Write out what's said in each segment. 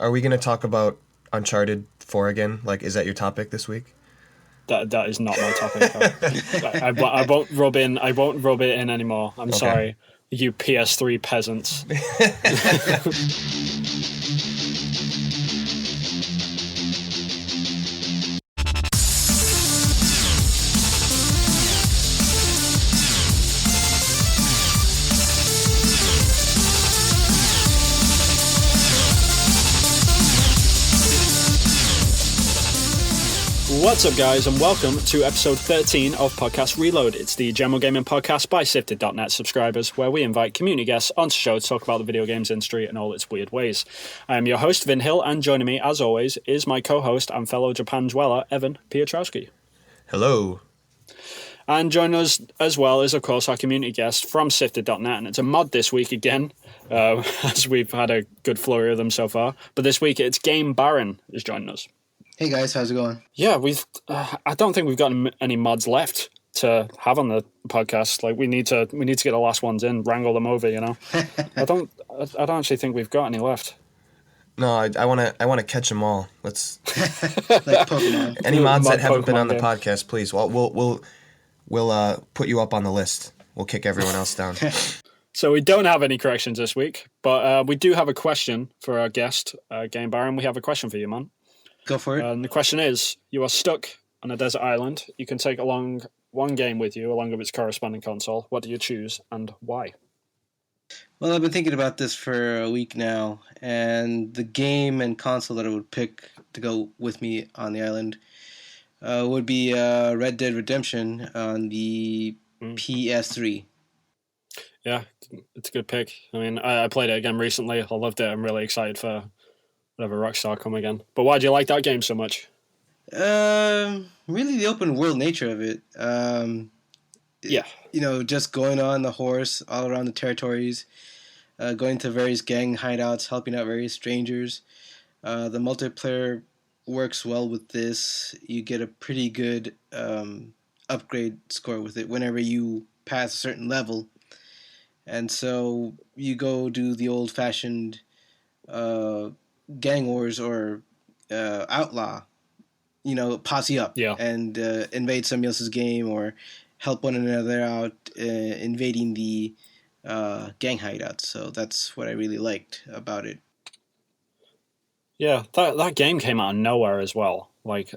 Are we going to talk about Uncharted 4 again? Like, is that your topic this week? That is not my topic. I won't rub it in anymore. I'm sorry, you PS3 peasants. What's up, guys, and welcome to episode 13 of Podcast Reload. It's the general gaming podcast by Sifted.net subscribers, where we invite community guests onto the show to talk about the video games industry and all its weird ways. I am your host, Vin Hill, and joining me, as always, is my co-host and fellow Japan dweller, Evan Piotrowski. Hello. And joining us as well is, of course, our community guest from Sifted.net, and it's a mod this week again, as we've had a good flurry of them so far. But this week, it's GameBaron is joining us. Hey guys, how's it going? Yeah, we've. I don't think we've got any mods left to have on the podcast. Like we need to get the last ones in, wrangle them over. You know, I don't actually think we've got any left. No, I want to catch them all. Let's like Pokemon. Any mods that haven't been Pokemon on the game. podcast, please. We'll put you up on the list. We'll kick everyone else down. So we don't have any corrections this week, but we do have a question for our guest, GameBaron. We have a question for you, man. Go for it. And the question is, you are stuck on a desert island. You can take along one game with you, along with its corresponding console. What do you choose, and why? Well, I've been thinking about this for a week now, and the game and console that I would pick to go with me on the island would be Red Dead Redemption on the PS3. Yeah, it's a good pick. I mean, I played it again recently. I loved it. I'm really excited for whatever Rockstar come again. But why do you like that game so much? Really the open world nature of it. Yeah. You know, just going on the horse all around the territories, going to various gang hideouts, helping out various strangers. The multiplayer works well with this. You get a pretty good upgrade score with it whenever you pass a certain level. And so you go do the old-fashioned gang wars or outlaw, you know, posse up and invade somebody else's game or help one another out invading the gang hideouts. So that's what I really liked about it. Yeah, that game came out of nowhere as well. Like,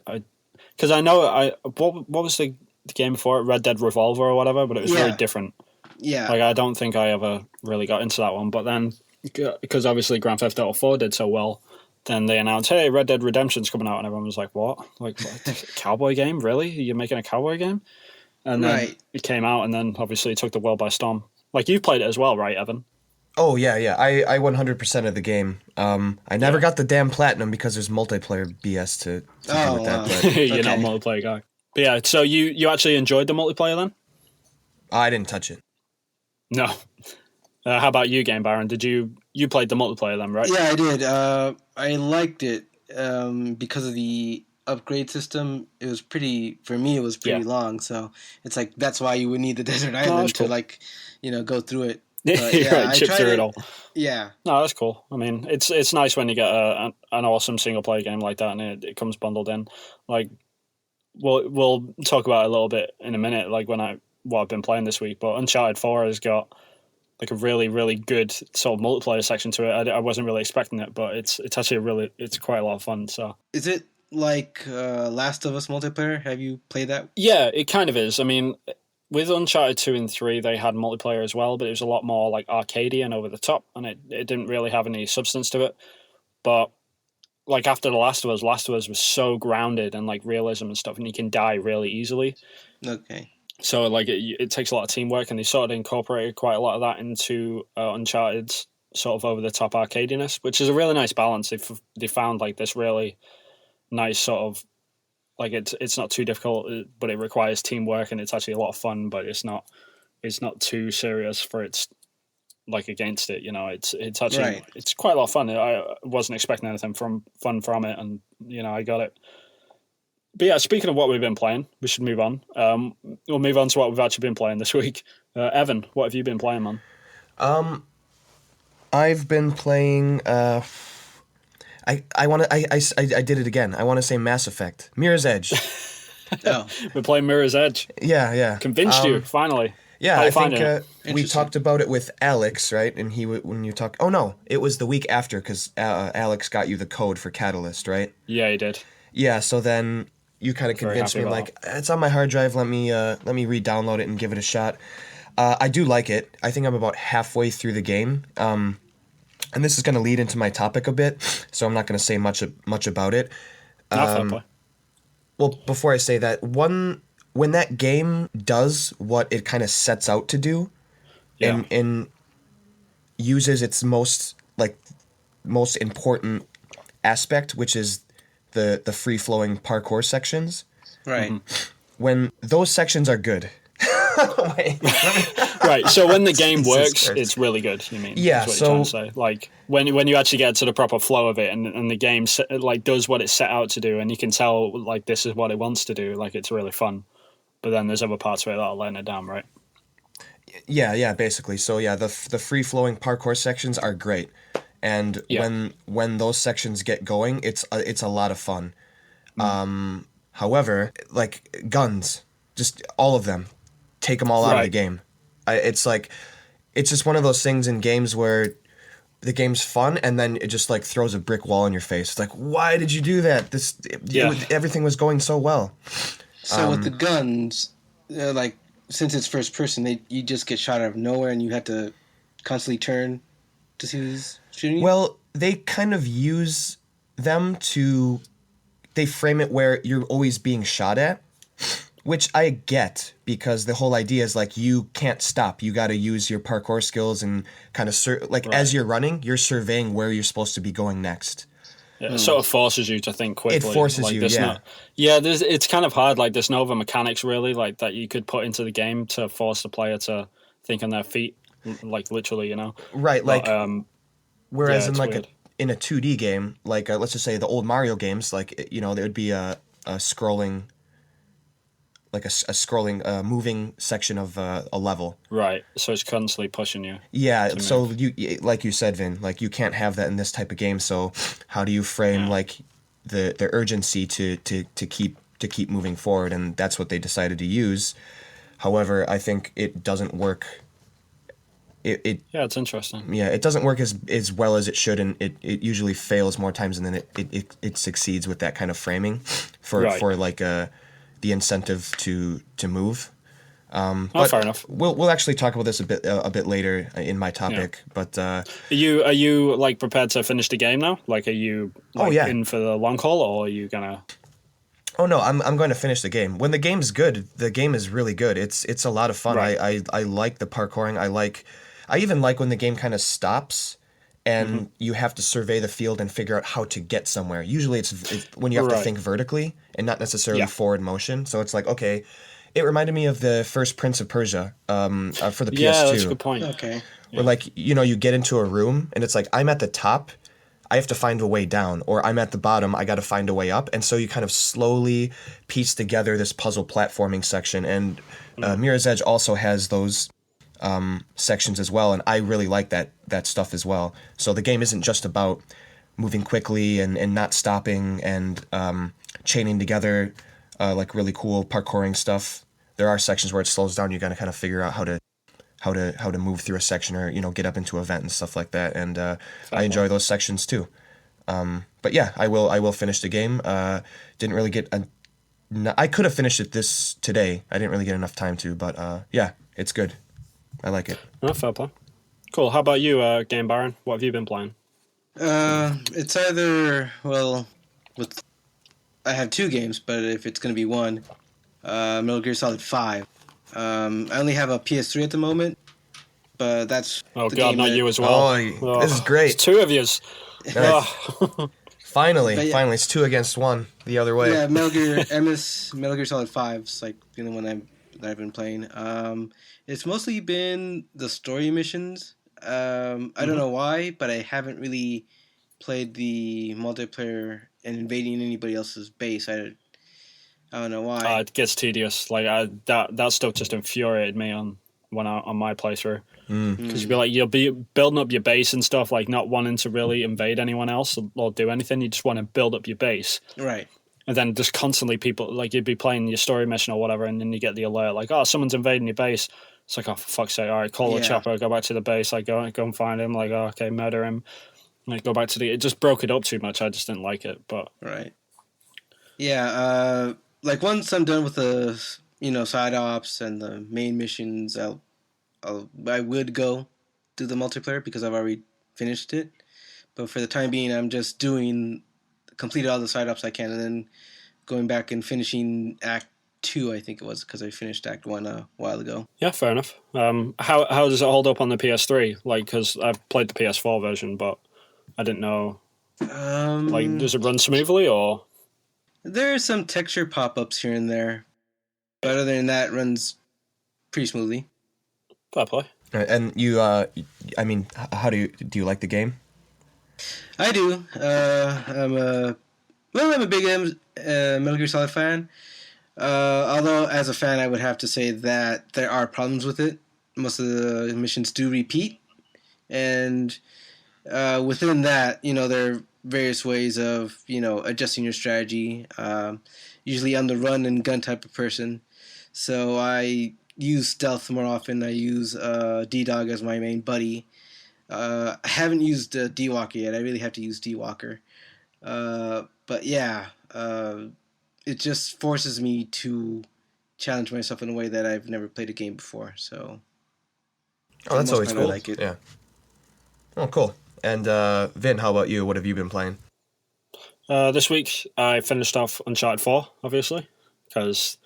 because I know what was the game before it? Red Dead Revolver or whatever, but it was very different. Yeah. Like, I don't think I ever really got into that one, but then because obviously Grand Theft Auto 4 did so well, then they announced, hey, Red Dead Redemption's coming out, and everyone was like, what? Like, what? Cowboy game? Really? You're making a cowboy game? And then it came out, and then obviously it took the world by storm. Like, you've played it as well, right, Evan? Oh, yeah. I 100% of the game. I never got the damn platinum because there's multiplayer BS to do with that. But You're not a multiplayer guy. But yeah, so you actually enjoyed the multiplayer then? I didn't touch it. No. How about you, GameBaron? Did you played the multiplayer then, right? Yeah, I did. I liked it because of the upgrade system. It was pretty long. So it's like that's why you would need the desert island to go through it. But, right, chip through it all. Yeah. No, that's cool. I mean, it's nice when you get an awesome single player game like that, and it comes bundled in. Like, we'll talk about it a little bit in a minute. Like what I've been playing this week, but Uncharted 4 has got like a really, really good sort of multiplayer section to it. I wasn't really expecting it, but it's actually it's quite a lot of fun. So is it like Last of Us multiplayer? Have you played that? Yeah, it kind of is. I mean, with Uncharted 2 and 3, they had multiplayer as well, but it was a lot more like arcadey and over the top, and it didn't really have any substance to it. But like after The Last of Us was so grounded and like realism and stuff, and you can die really easily. Okay. So like it takes a lot of teamwork, and they sort of incorporated quite a lot of that into Uncharted's sort of over the top arcadiness, which is a really nice balance. They found like this really nice sort of like it's not too difficult, but it requires teamwork, and it's actually a lot of fun, but it's not too serious for its like against it. You know, it's actually it's quite a lot of fun. I wasn't expecting anything from it, and you know I got it. But yeah, speaking of what we've been playing, we should move on. We'll move on to what we've actually been playing this week. Evan, what have you been playing, man? I've been playing I want to. I did it again. I want to say Mass Effect, Mirror's Edge. Oh, We're playing Mirror's Edge. Yeah. Convinced you finally. Yeah, How you I think finding it? we Interesting. talked about it with Alex, right? And when you talk, oh no, it was the week after because Alex got you the code for Catalyst, right? Yeah, you did. Yeah. So then you kind of Very convinced me, happy I'm about like, it's on my hard drive. Let me re-download it and give it a shot. I do like it. I think I'm about halfway through the game. And this is going to lead into my topic a bit, so I'm not going to say much about it. No, fair play. Well, before I say that, when that game does what it kind of sets out to do, Yeah. and uses its most important aspect, which is the free flowing parkour sections. right. When those sections are good. Wait, Right. So when the game Jesus works, Christ. it's really good. You mean? Yeah, Is what so- you're trying to say. Like when you actually get to the proper flow of it, and the game like does what it's set out to do, and you can tell like this is what it wants to do. Like it's really fun. But then there's other parts of it that are letting it down, right? Yeah, basically. So yeah, the free flowing parkour sections are great, and Yeah. when those sections get going, it's a lot of fun. However, like guns, just all of them, take them all out of the Right. game. It's just one of those things in games where the game's fun and then it just like throws a brick wall in your face. It's like, why did you do that? Everything was going so well. So with the guns, like since it's first person, you just get shot out of nowhere, and you have to constantly turn to see who's shooting you. Well, they kind of use them to. They frame it where you're always being shot at, which I get because the whole idea is like you can't stop. You got to use your parkour skills and kind of as you're running, you're surveying where you're supposed to be going next. Yeah, it sort of forces you to think quickly. It forces like, you, there's yeah. it's kind of hard. Like, there's no other mechanics really, like that you could put into the game to force the player to think on their feet, like literally, you know. Right, like But, whereas yeah, in it's like weird. in a 2D game, like let's just say the old Mario games, like there would be a scrolling, like a scrolling moving section of a level. Right, so it's constantly pushing you. Yeah, to so move. like you said, Vin, like you can't have that in this type of game. So how do you frame Yeah. like the urgency to keep moving forward? And that's what they decided to use. However, I think it doesn't work. Yeah, it's interesting. It doesn't work as well as it should, and it usually fails more times than it succeeds with that kind of framing for Right. like the incentive to move. Oh, But fair enough. we'll actually talk about this a bit later in my topic. But Are you like prepared to finish the game now? Like, are you yeah. in for the long haul, or are you gonna? oh no, I'm going to finish the game. When the game's good, the game is really good. It's a lot of fun. Right. I like the parkouring. I even like when the game kind of stops and you have to survey the field and figure out how to get somewhere. Usually it's when you have to Right. think vertically and not necessarily Yeah. forward motion. So it's like, okay, it reminded me of the first Prince of Persia for the PS2. Yeah, that's a good point. Okay. Where like, you get into a room and it's like, I'm at the top, I have to find a way down, or I'm at the bottom, I got to find a way up. And so you kind of slowly piece together this puzzle platforming section. And Mirror's Edge also has those sections as well, and I really like that stuff as well. So the game isn't just about moving quickly and not stopping and chaining together like really cool parkouring stuff. There are sections where it slows down. You got to kind of figure out how to move through a section or get up into a vent and stuff like that. And I enjoy those sections too. But yeah, I will finish the game. Didn't really get I could have finished it today. I didn't really get enough time to, but yeah, it's good. I like it. Oh, fair play. Cool. How about you, Game Baron? What have you been playing? It's either I have two games, but if it's gonna be one, Metal Gear Solid 5. I only have a PS3 at the moment, but that's Oh the God, game not that- you as well. Oh, this is great. It's two of yous. Oh. Finally, But yeah. it's 2 against 1 the other way. Yeah, Metal Gear Solid 5 is like the only one that I've been playing. It's mostly been the story missions. I don't know why, but I haven't really played the multiplayer and invading anybody else's base. I don't know why. It gets tedious. Like that stuff just infuriated me on on my playthrough. Because you'll be building up your base and stuff, like not wanting to really invade anyone else or do anything. You just want to build up your base, Right. and then just constantly people, like, you'd be playing your story mission or whatever, and then you get the alert like, oh, someone's invading your base. It's like, oh, for fuck's sake, all right, call the chopper, go back to the base, like, go and find him, like, oh, okay, murder him, like, go back to it just broke it up too much. I just didn't like it. But right, yeah, like once I'm done with the side ops and the main missions, I would go do the multiplayer because I've already finished it. But for the time being, I'm just completed all the side ops I can, and then going back and finishing Act 2, I think it was, because I finished Act 1 a while ago. Yeah, fair enough. How does it hold up on the PS3? Like, because I've played the PS4 version, but I didn't know. Like, does it run smoothly, or? There are some texture pop-ups here and there, but other than that, it runs pretty smoothly. Fair play. And you, I mean, how do you like the game? I do. I'm a big Metal Gear Solid fan. Although, as a fan, I would have to say that there are problems with it. Most of the missions do repeat, and within that, there are various ways of adjusting your strategy. Usually, I'm the run and gun type of person, so I use stealth more often. I use D-Dog as my main buddy. I haven't used D-Walker yet. I really have to use D-Walker. But yeah, it just forces me to challenge myself in a way that I've never played a game before. So, that's always cool. I like it. Yeah. Oh, cool. And Vin, how about you? What have you been playing? This week I finished off Uncharted 4, obviously, because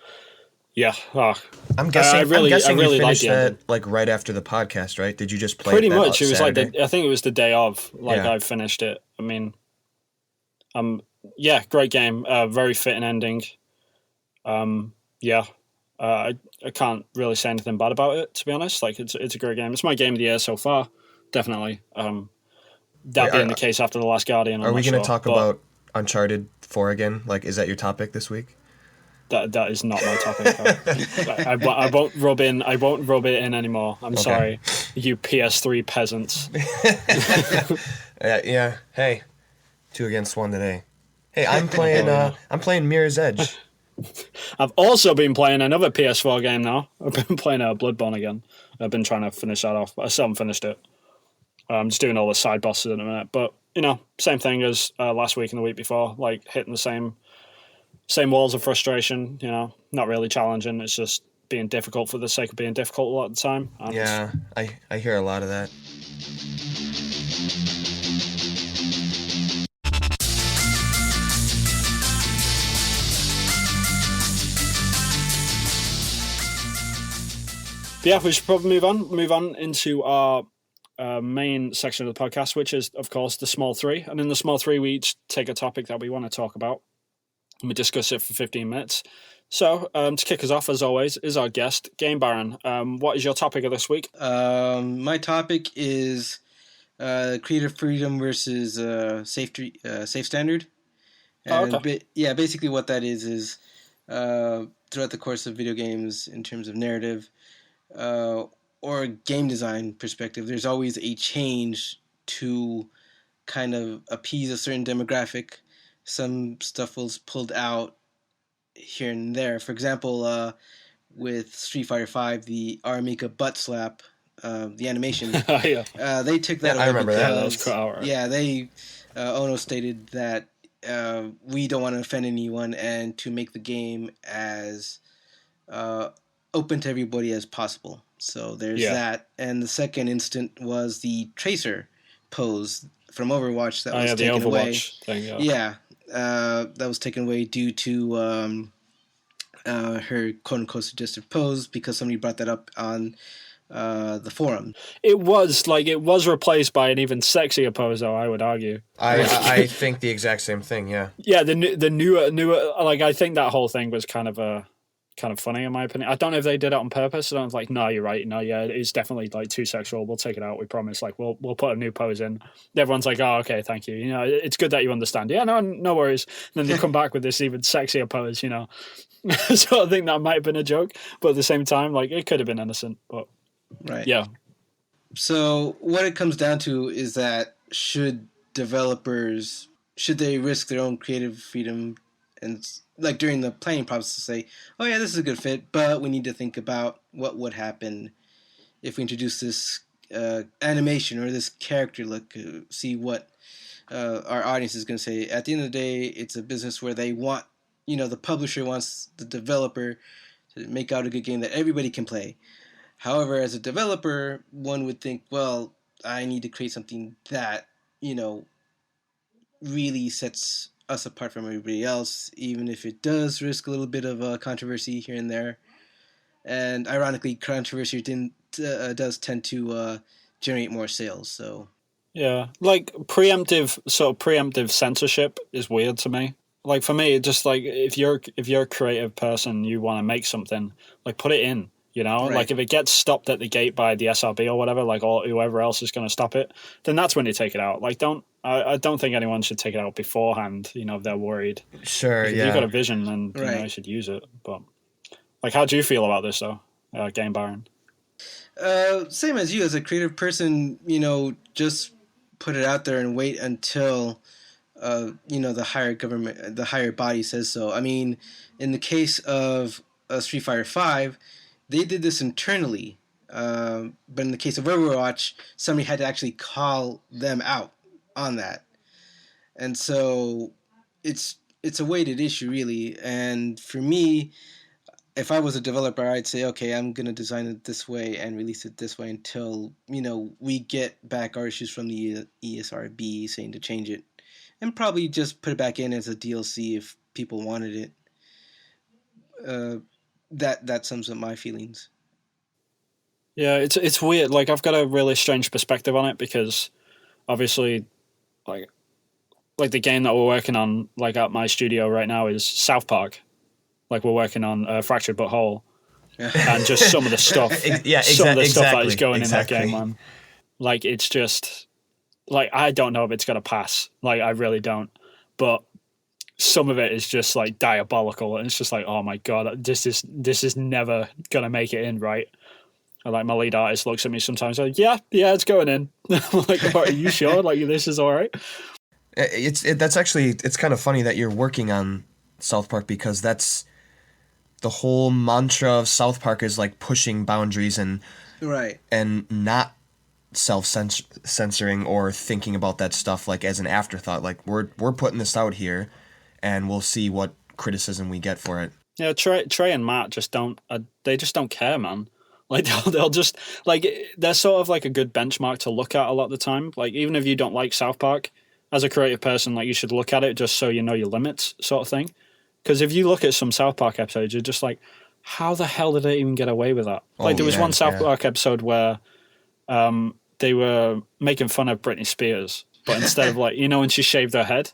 I'm guessing. I really you liked finished that like right after the podcast, right? Did you just play pretty it much? It was Saturday? like I think it was the day of. I finished it. I mean, great game. Very fitting ending. I can't really say anything bad about it, to be honest. Like, it's a great game. It's my game of the year so far, definitely. That being the case after The Last Guardian. Are we going to talk about Uncharted 4 again? Like, is that your topic this week? That is not my topic. I won't rub it in anymore. I'm sorry, you PS3 peasants. Yeah. Hey, 2 against 1 today. Hey, I'm playing Mirror's Edge. I've also been playing another PS4 game now. I've been playing Bloodborne again. I've been trying to finish that off, but I still haven't finished it. I'm just doing all the side bosses in a minute, but same thing as last week and the week before. Like, hitting the same walls of frustration. Not really challenging. It's just being difficult for the sake of being difficult a lot of the time. Yeah, I hear a lot of that. But yeah, we should probably move on into our main section of the podcast, which is, of course, the small three. And in the small three, we each take a topic that we want to talk about, and we discuss it for 15 minutes. So, to kick us off, as always, is our guest, Game Baron. What is your topic of this week? My topic is creative freedom versus safe standard. And basically what that is throughout the course of video games, in terms of narrative or game design perspective, there's always a change to kind of appease a certain demographic. Some stuff was pulled out here and there. For example, with Street Fighter V, the Aramika butt slap, the animation, they took that away. I remember that. That was cut out, right? Yeah, they Ono stated that we don't want to offend anyone, and to make the game as open to everybody as possible. So there's that. And the second instant was the Tracer pose from Overwatch that was taken away. Thing, that was taken away due to her quote-unquote suggestive pose, because somebody brought that up on the forum. It was replaced by an even sexier pose, though, I would argue. I think the exact same thing, yeah. Yeah, the newer, like, I think that whole thing was kind of funny, in my opinion. I don't know if they did it on purpose. I don't like, no, you're right. No, yeah, it's definitely like too sexual. We'll take it out. We promise. Like, we'll put a new pose in. Everyone's like, oh, okay, thank you. It's good that you understand. Yeah, no worries. And then they come back with this even sexier pose. So I think that might have been a joke, but at the same time, like, it could have been innocent. But Right. Yeah. So what it comes down to is that should they risk their own creative freedom and like during the planning process to say, oh yeah, this is a good fit, but we need to think about what would happen if we introduce this animation or this character look, see what our audience is going to say. At the end of the day, it's a business where they want, the publisher wants the developer to make out a good game that everybody can play. However, as a developer, one would think, well, I need to create something that, really sets us apart from everybody else, even if it does risk a little bit of controversy here and there. And ironically, controversy does tend to generate more sales. So Yeah, like preemptive censorship is weird to me. Like for me, it's just like if you're a creative person, you want to make something, like put it in. right. Like if it gets stopped at the gate by the SRB or whatever, like or whoever else is going to stop it, then that's when you take it out. Like I don't think anyone should take it out beforehand. If they're worried. Sure, If yeah. you've got a vision, then you should use it. But like, how do you feel about this though, Game Baron? Same as you, as a creative person, just put it out there and wait until the higher body says so. I mean, in the case of Street Fighter V, they did this internally, but in the case of Overwatch, somebody had to actually call them out on that, and so it's a weighted issue really. And for me, if I was a developer, I'd say, okay, I'm going to design it this way and release it this way until, we get back our issues from the ESRB saying to change it. And probably just put it back in as a DLC if people wanted it. That sums up my feelings. Yeah, it's weird. Like I've got a really strange perspective on it because obviously, like the game that we're working on, like at my studio right now, is South Park. Like we're working on Fractured But Whole, and just some of the stuff, some of the stuff that is going in that game, man. Like it's just, like I don't know if it's gonna pass. Like I really don't. But some of it is just like diabolical, and it's just like, oh my god, this is never gonna make it in, right? And like my lead artist looks at me sometimes, like, yeah, it's going in. I'm like, are you sure? Like this is all right? It's kind of funny that you're working on South Park because that's the whole mantra of South Park is like pushing boundaries and right and not self-censoring or thinking about that stuff like as an afterthought. Like we're putting this out here, and we'll see what criticism we get for it. Yeah, Trey and Matt just don't. They just don't care, man. Like they'll just like they're sort of like a good benchmark to look at a lot of the time. Like even if you don't like South Park, as a creative person, like you should look at it just so you know your limits, sort of thing. Because if you look at some South Park episodes, you're just like, how the hell did they even get away with that? Like there was one South Park episode where they were making fun of Britney Spears, but instead of like, when she shaved her head,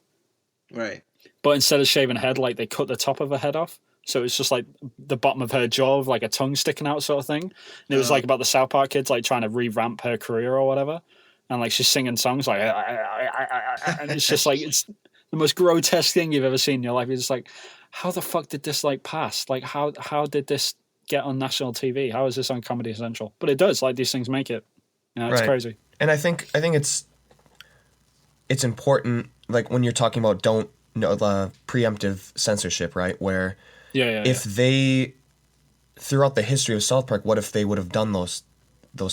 right? But instead of shaving her head, like they cut the top of her head off. So it's just like the bottom of her jaw with like a tongue sticking out sort of thing. And it was like about the South Park kids like trying to revamp her career or whatever. And like she's singing songs like, and it's just like, it's the most grotesque thing you've ever seen in your life. You're just like, how the fuck did this like pass? Like how did this get on national TV? How is this on Comedy Central? But it does, like these things make it. It's crazy. And I think it's important, like when you're talking about the preemptive censorship, right? Where if they, throughout the history of South Park, what if they would have done those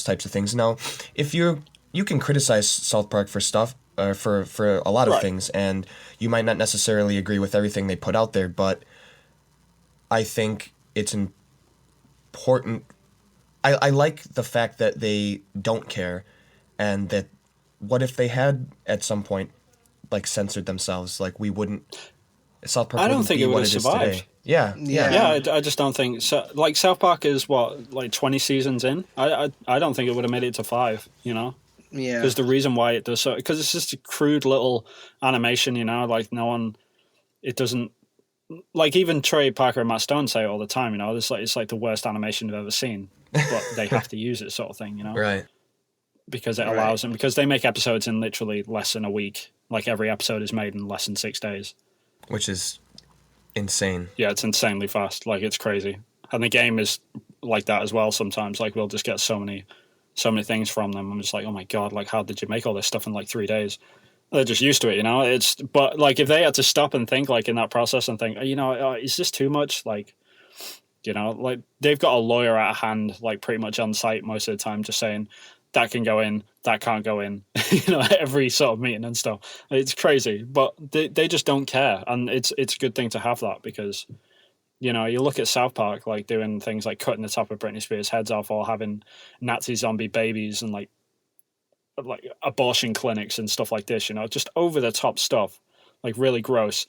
types of things? Now, if you can criticize South Park for stuff, for a lot of things, and you might not necessarily agree with everything they put out there, but I think it's important. I like the fact that they don't care, and that what if they had at some point like censored themselves? Like we wouldn't. South Park. I don't think it would have survived. Yeah. I just don't think so. Like South Park is what, like 20 seasons in. I don't think it would have made it to 5. Yeah. Because the reason why it does so, because it's just a crude little animation. Like no one, it doesn't. Like even Trey Parker and Matt Stone say it all the time. It's like the worst animation they've ever seen, but they have to use it, sort of thing. Right. Because it allows them. Because they make episodes in literally less than a week. Like every episode is made in less than 6 days. Which is insane. Yeah, it's insanely fast. Like it's crazy, and the game is like that as well sometimes. Like, we'll just get so many things from them. I'm just like, oh my God, like, how did you make all this stuff in like 3 days? They're just used to it, you know? But like, if they had to stop and think, like, in that process and think, you know, is this too much? Like, you know, like, they've got a lawyer at hand, like, pretty much on site most of the time, just saying, that can go in, that can't go in, you know, every sort of meeting and stuff. It's crazy, but they just don't care. And it's a good thing to have that, because, you know, you look at South Park, like, doing things like cutting the top of Britney Spears' heads off, or having Nazi zombie babies, and like abortion clinics and stuff like this, you know, just over the top stuff, like really gross.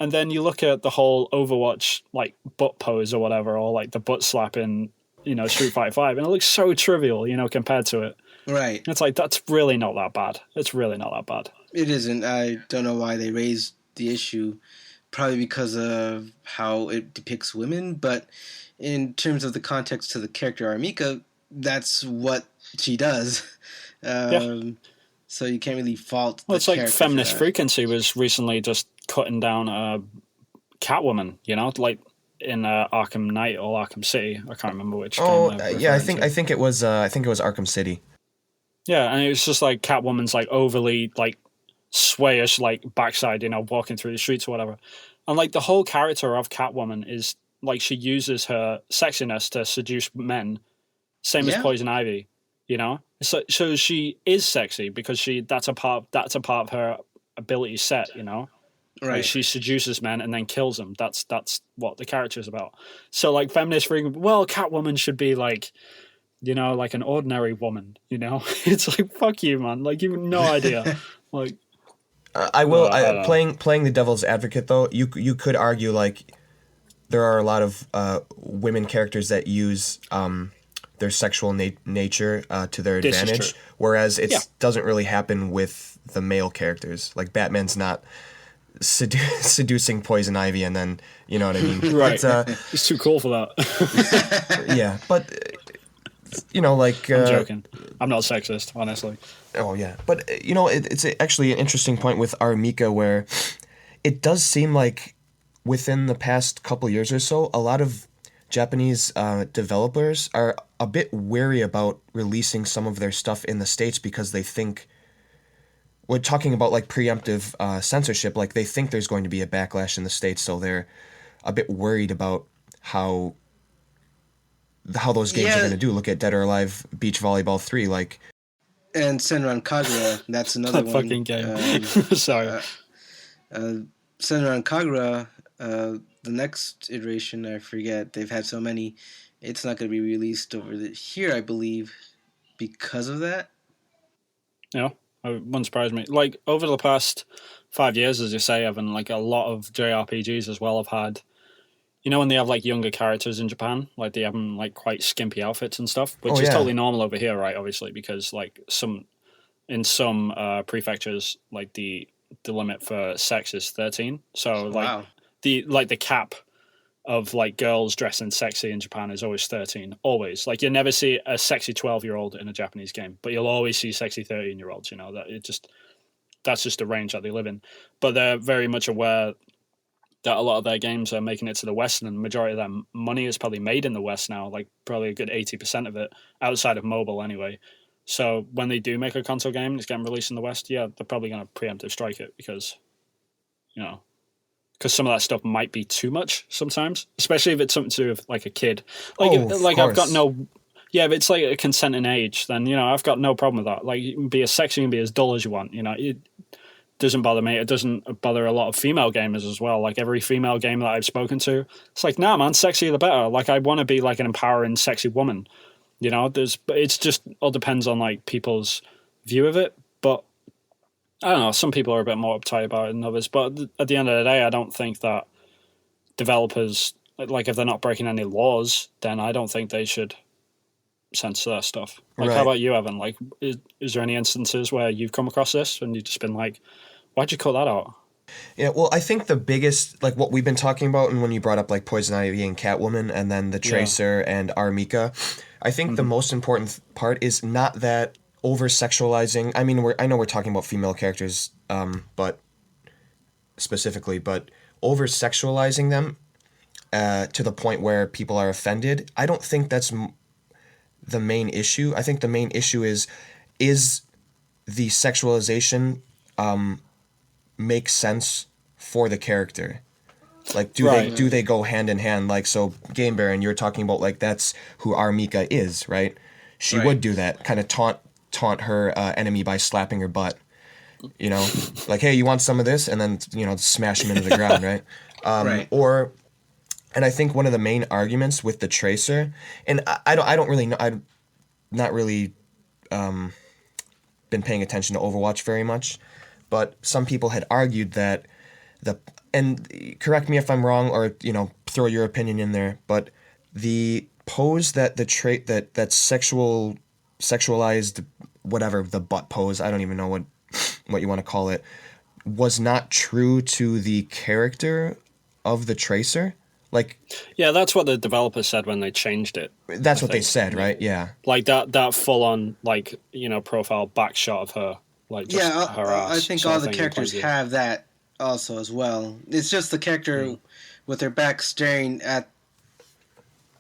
And then you look at the whole Overwatch, like, butt pose or whatever, or like the butt slap in, you know, Street Fighter 5, and it looks so trivial, you know, compared to it. Right. It's like, that's really not that bad. It's really not that bad. It isn't. I don't know why they raised the issue. Probably because of how it depicts women, but in terms of the context to the character Armika, that's what she does. So you can't really fault. Well, it's like Feminist Frequency was recently just cutting down Catwoman, you know, like in Arkham Knight or Arkham City. I can't remember which. Oh, yeah, I think it was Arkham City. Yeah, and it was just like Catwoman's like overly like swayish, like backside, you know, walking through the streets or whatever. And like the whole character of Catwoman is like, she uses her sexiness to seduce men, same as Poison Ivy, you know. So she is sexy because that's a part of her ability set, you know. Right. Like, she seduces men and then kills them. That's what the character is about. So like, feminist freaking, well, Catwoman should be like, you know, like an ordinary woman, you know. It's like, fuck you, man. Like, you have no idea. Like, I will playing the devil's advocate though. You could argue like there are a lot of women characters that use their sexual nature to their advantage, whereas it doesn't really happen with the male characters. Like, Batman's not seducing Poison Ivy and then, you know what I mean? Right. He's too cool for that. Yeah, but you know, like, I'm joking. I'm not sexist, honestly. Oh yeah, but you know, it's actually an interesting point with Armika, where it does seem like within the past couple years or so, a lot of Japanese developers are a bit wary about releasing some of their stuff in the States, because they think, we're talking about like preemptive censorship, like they think there's going to be a backlash in the States, so they're a bit worried about how those games are going to do. Look at Dead or Alive Beach Volleyball 3, like. And Senran Kagura, that's another that one. Fucking game. Sorry. Senran Kagura, the next iteration, I forget, they've had so many, it's not going to be released over here, I believe, because of that. Yeah, it wouldn't surprise me. Like, over the past 5 years, as you say, Evan, like, a lot of JRPGs as well have had, you know, when they have like younger characters in Japan, like they have them like quite skimpy outfits and stuff, which is totally normal over here, right? Obviously, because like in some prefectures, like the limit for sex is 13. So like the cap of like girls dressing sexy in Japan is always 13. Always. Like, you never see a sexy 12-year-old in a Japanese game, but you'll always see sexy 13-year-olds. You know, that's just the range that they live in. But they're very much aware that a lot of their games are making it to the West, and the majority of their money is probably made in the West now, like probably a good 80% of it, outside of mobile anyway. So when they do make a console game and it's getting released in the West, yeah, they're probably going to preemptive strike it, because, you know, because some of that stuff might be too much sometimes, especially if it's something to do with like a kid. Like, I've got if it's like a consenting age, then, you know, I've got no problem with that. Like, you can be as sexy and be as dull as you want, you know. It doesn't bother me. It doesn't bother a lot of female gamers as well. Like, every female gamer that I've spoken to, it's like, nah, man, sexier the better. Like, I want to be like an empowering, sexy woman. You know, it's just all depends on like people's view of it. But I don't know, some people are a bit more uptight about it than others. But at the end of the day, I don't think that developers, like, if they're not breaking any laws, then I don't think they should censor that stuff. Like, How about you, Evan? Like, is there any instances where you've come across this and you've just been like, why'd you cut that out? Yeah, well, I think the biggest, like what we've been talking about, and when you brought up like Poison Ivy and Catwoman, and then the Tracer and Armika, I think the most important part is not that over-sexualizing. I mean, I know we're talking about female characters, but over-sexualizing them. to the point where people are offended. I don't think that's the main issue. I think the main issue is the sexualization make sense for the character? Like, do they go hand in hand? Like, so Game Baron, you're talking about like that's who our Mika is, right? She would do that, kind of taunt her enemy by slapping her butt. You know, like, hey, you want some of this, and then smash him into the ground, right? Or, and I think one of the main arguments with the Tracer, and I don't really know, I'm not really been paying attention to Overwatch very much, but some people had argued that and correct me if I'm wrong, or throw your opinion in there, but the pose that the trait that sexualized, whatever, the butt pose, I don't even know what you want to call it, was not true to the character of the Tracer. Like, yeah, that's what the developers said when they changed it. That's what they said, right? Yeah. Like that full on, like, profile back shot of her, like, just her ass. I think all the characters have that also as well. It's just the character with their back staring at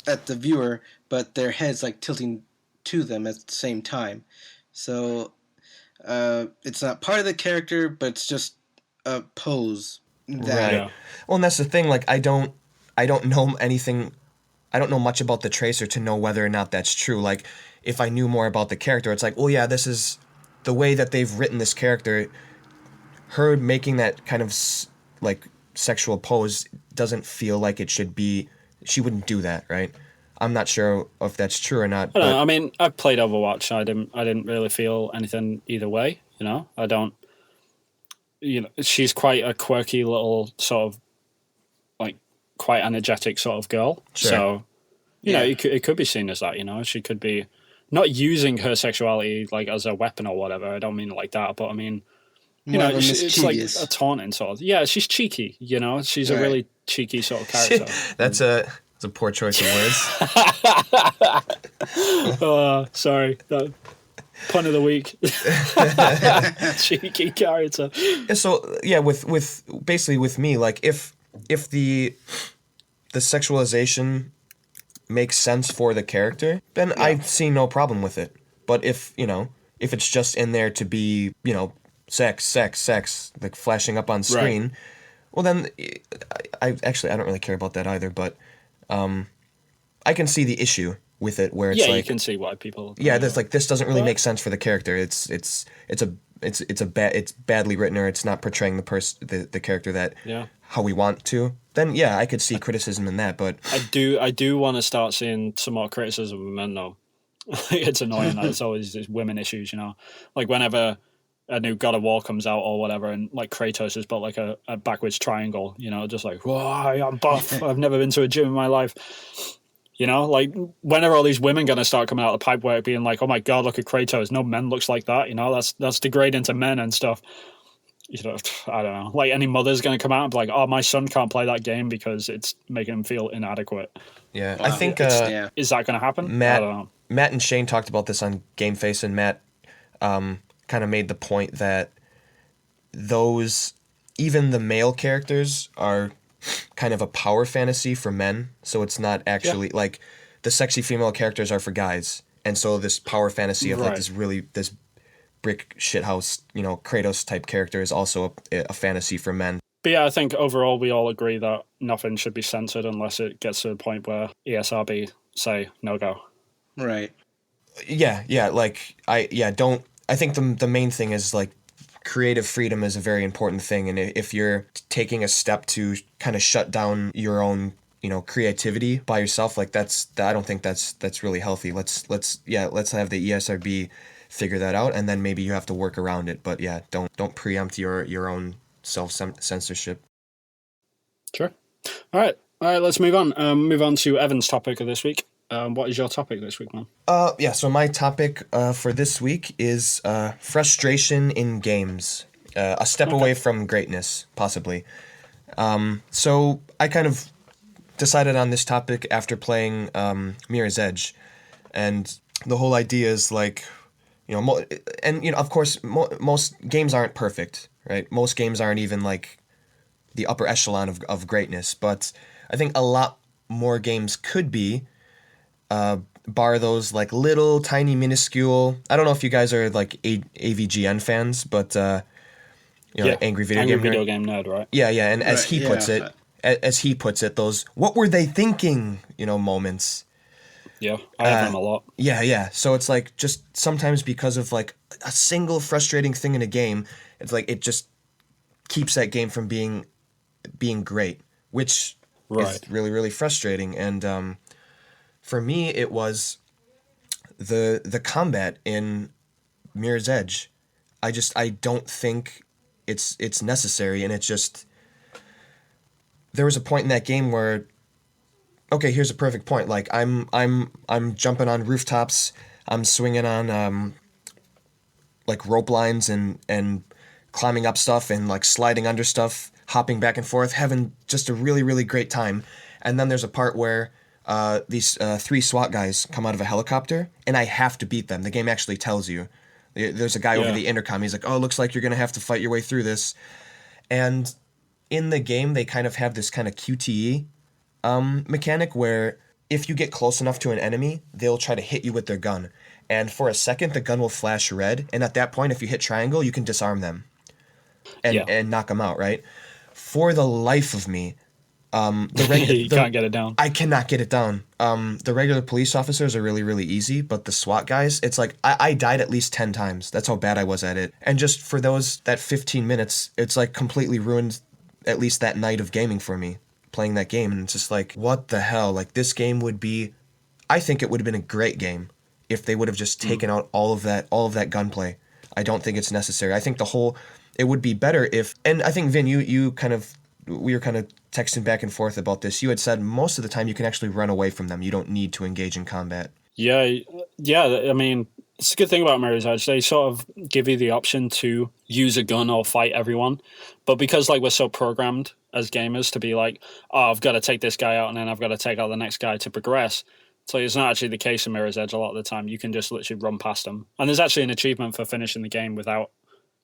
the viewer, but their head's like tilting to them at the same time. So it's not part of the character, but it's just a pose. Right. Well, and that's the thing. Like, I don't know anything. I don't know much about the Tracer to know whether or not that's true. Like, if I knew more about the character, it's like, well, yeah, this is the way that they've written this character. Her making that kind of like sexual pose doesn't feel like it should be. She wouldn't do that, right? I'm not sure if that's true or not. I don't know. I mean, I've played Overwatch. I didn't really feel anything either way. I don't. She's quite a quirky little sort of, like, quite energetic sort of girl. Sure. So, it could be seen as that. She could be not using her sexuality like as a weapon or whatever. I don't mean it like that, but I mean, it's like a taunting sort of. Yeah, she's cheeky. She's a really cheeky sort of character. That's a poor choice of words. Sorry. Pun of the week. Cheeky character. So yeah, with basically with me, like, if the sexualization makes sense for the character, then I see no problem with it. But if it's just in there to be, sex, like flashing up on screen, well then I don't really care about that either. But I can see the issue with it, where it's like, you can see why people. Yeah, that's like, this doesn't really make sense for the character. It's badly written, or it's not portraying the character that how we want to. Then I could see criticism in that, but I do want to start seeing some more criticism of men though. It's annoying that it's always these women issues, like whenever a new God of War comes out or whatever, and like Kratos has built like a backwards triangle, just like, whoa, I'm buff. I've never been to a gym in my life. Like, when are all these women going to start coming out of the pipework being like, oh my God, look at Kratos. No men looks like that. That's degrading to men and stuff. I don't know. Like, any mother's going to come out and be like, oh, my son can't play that game because it's making him feel inadequate. Yeah, I think... Is that going to happen? I don't know. Matt and Shane talked about this on Game Face, and Matt kind of made the point that even the male characters are kind of a power fantasy for men, so it's not actually like the sexy female characters are for guys, and so this power fantasy of like this brick shithouse, Kratos type character is also a fantasy for men. But yeah, I think overall we all agree that nothing should be censored unless it gets to the point where ESRB say no go. Right. Yeah. Like I think the main thing is like, creative freedom is a very important thing, and if you're taking a step to kind of shut down your own, creativity by yourself, like I don't think that's really healthy. Let's have the ESRB figure that out, and then maybe you have to work around it. But yeah, don't preempt your own self-censorship. Sure. All right. Let's move on. Move on to Evan's topic of this week. What is your topic this week, man? So my topic for this week is frustration in games. A step away from greatness, possibly. So I kind of decided on this topic after playing Mirror's Edge. And the whole idea is like, of course, most games aren't perfect, right? Most games aren't even like the upper echelon of greatness. But I think a lot more games could be, bar those like little tiny minuscule. I don't know if you guys are like AVGN fans, but Yeah, angry video angry game video nerd. game nerd, right? Yeah, yeah, and Right. Yeah. as he puts it, those what were they thinking, moments. Yeah, I have them a lot. Yeah, yeah. So it's like just sometimes because of like a single frustrating thing in a game, it's like it just keeps that game from being great, which is Right. really really frustrating. And for me, it was the combat in Mirror's Edge. I don't think it's necessary, and it's just there was a point in that game where okay, here's a perfect point. Like I'm jumping on rooftops, I'm swinging on like rope lines and climbing up stuff and like sliding under stuff, hopping back and forth, having just a really really great time. And then there's a part where these three SWAT guys come out of a helicopter, and I have to beat them. The game actually tells you. There's a guy over Yeah. the intercom. He's like, "Oh, looks like you're gonna have to fight your way through this." And in the game, they kind of have this kind of QTE mechanic where if you get close enough to an enemy, they'll try to hit you with their gun. And for a second, the gun will flash red. And at that point, if you hit triangle, you can disarm them Yeah. and knock them out, right? For the life of me, You can't get it down. I cannot get it down. The regular police officers are really, really easy, but the SWAT guys, it's like I died at least 10 times. That's how bad I was at it. And just for that 15 minutes, it's like completely ruined at least that night of gaming for me, playing that game. And it's just like, what the hell? Like, this game would be, I think it would have been a great game if they would have just taken out all of that gunplay. I don't think it's necessary. I think it would be better if, and I think Vin, we were kind of texting back and forth about this. You had said most of the time you can actually run away from them. You don't need to engage in combat. Yeah, I mean, it's a good thing about Mirror's Edge. They sort of give you the option to use a gun or fight everyone, but because like we're so programmed as gamers to be like, oh, I've got to take this guy out and then I've got to take out the next guy to progress. So it's not actually the case in Mirror's Edge a lot of the time. You can just literally run past them, and there's actually an achievement for finishing the game without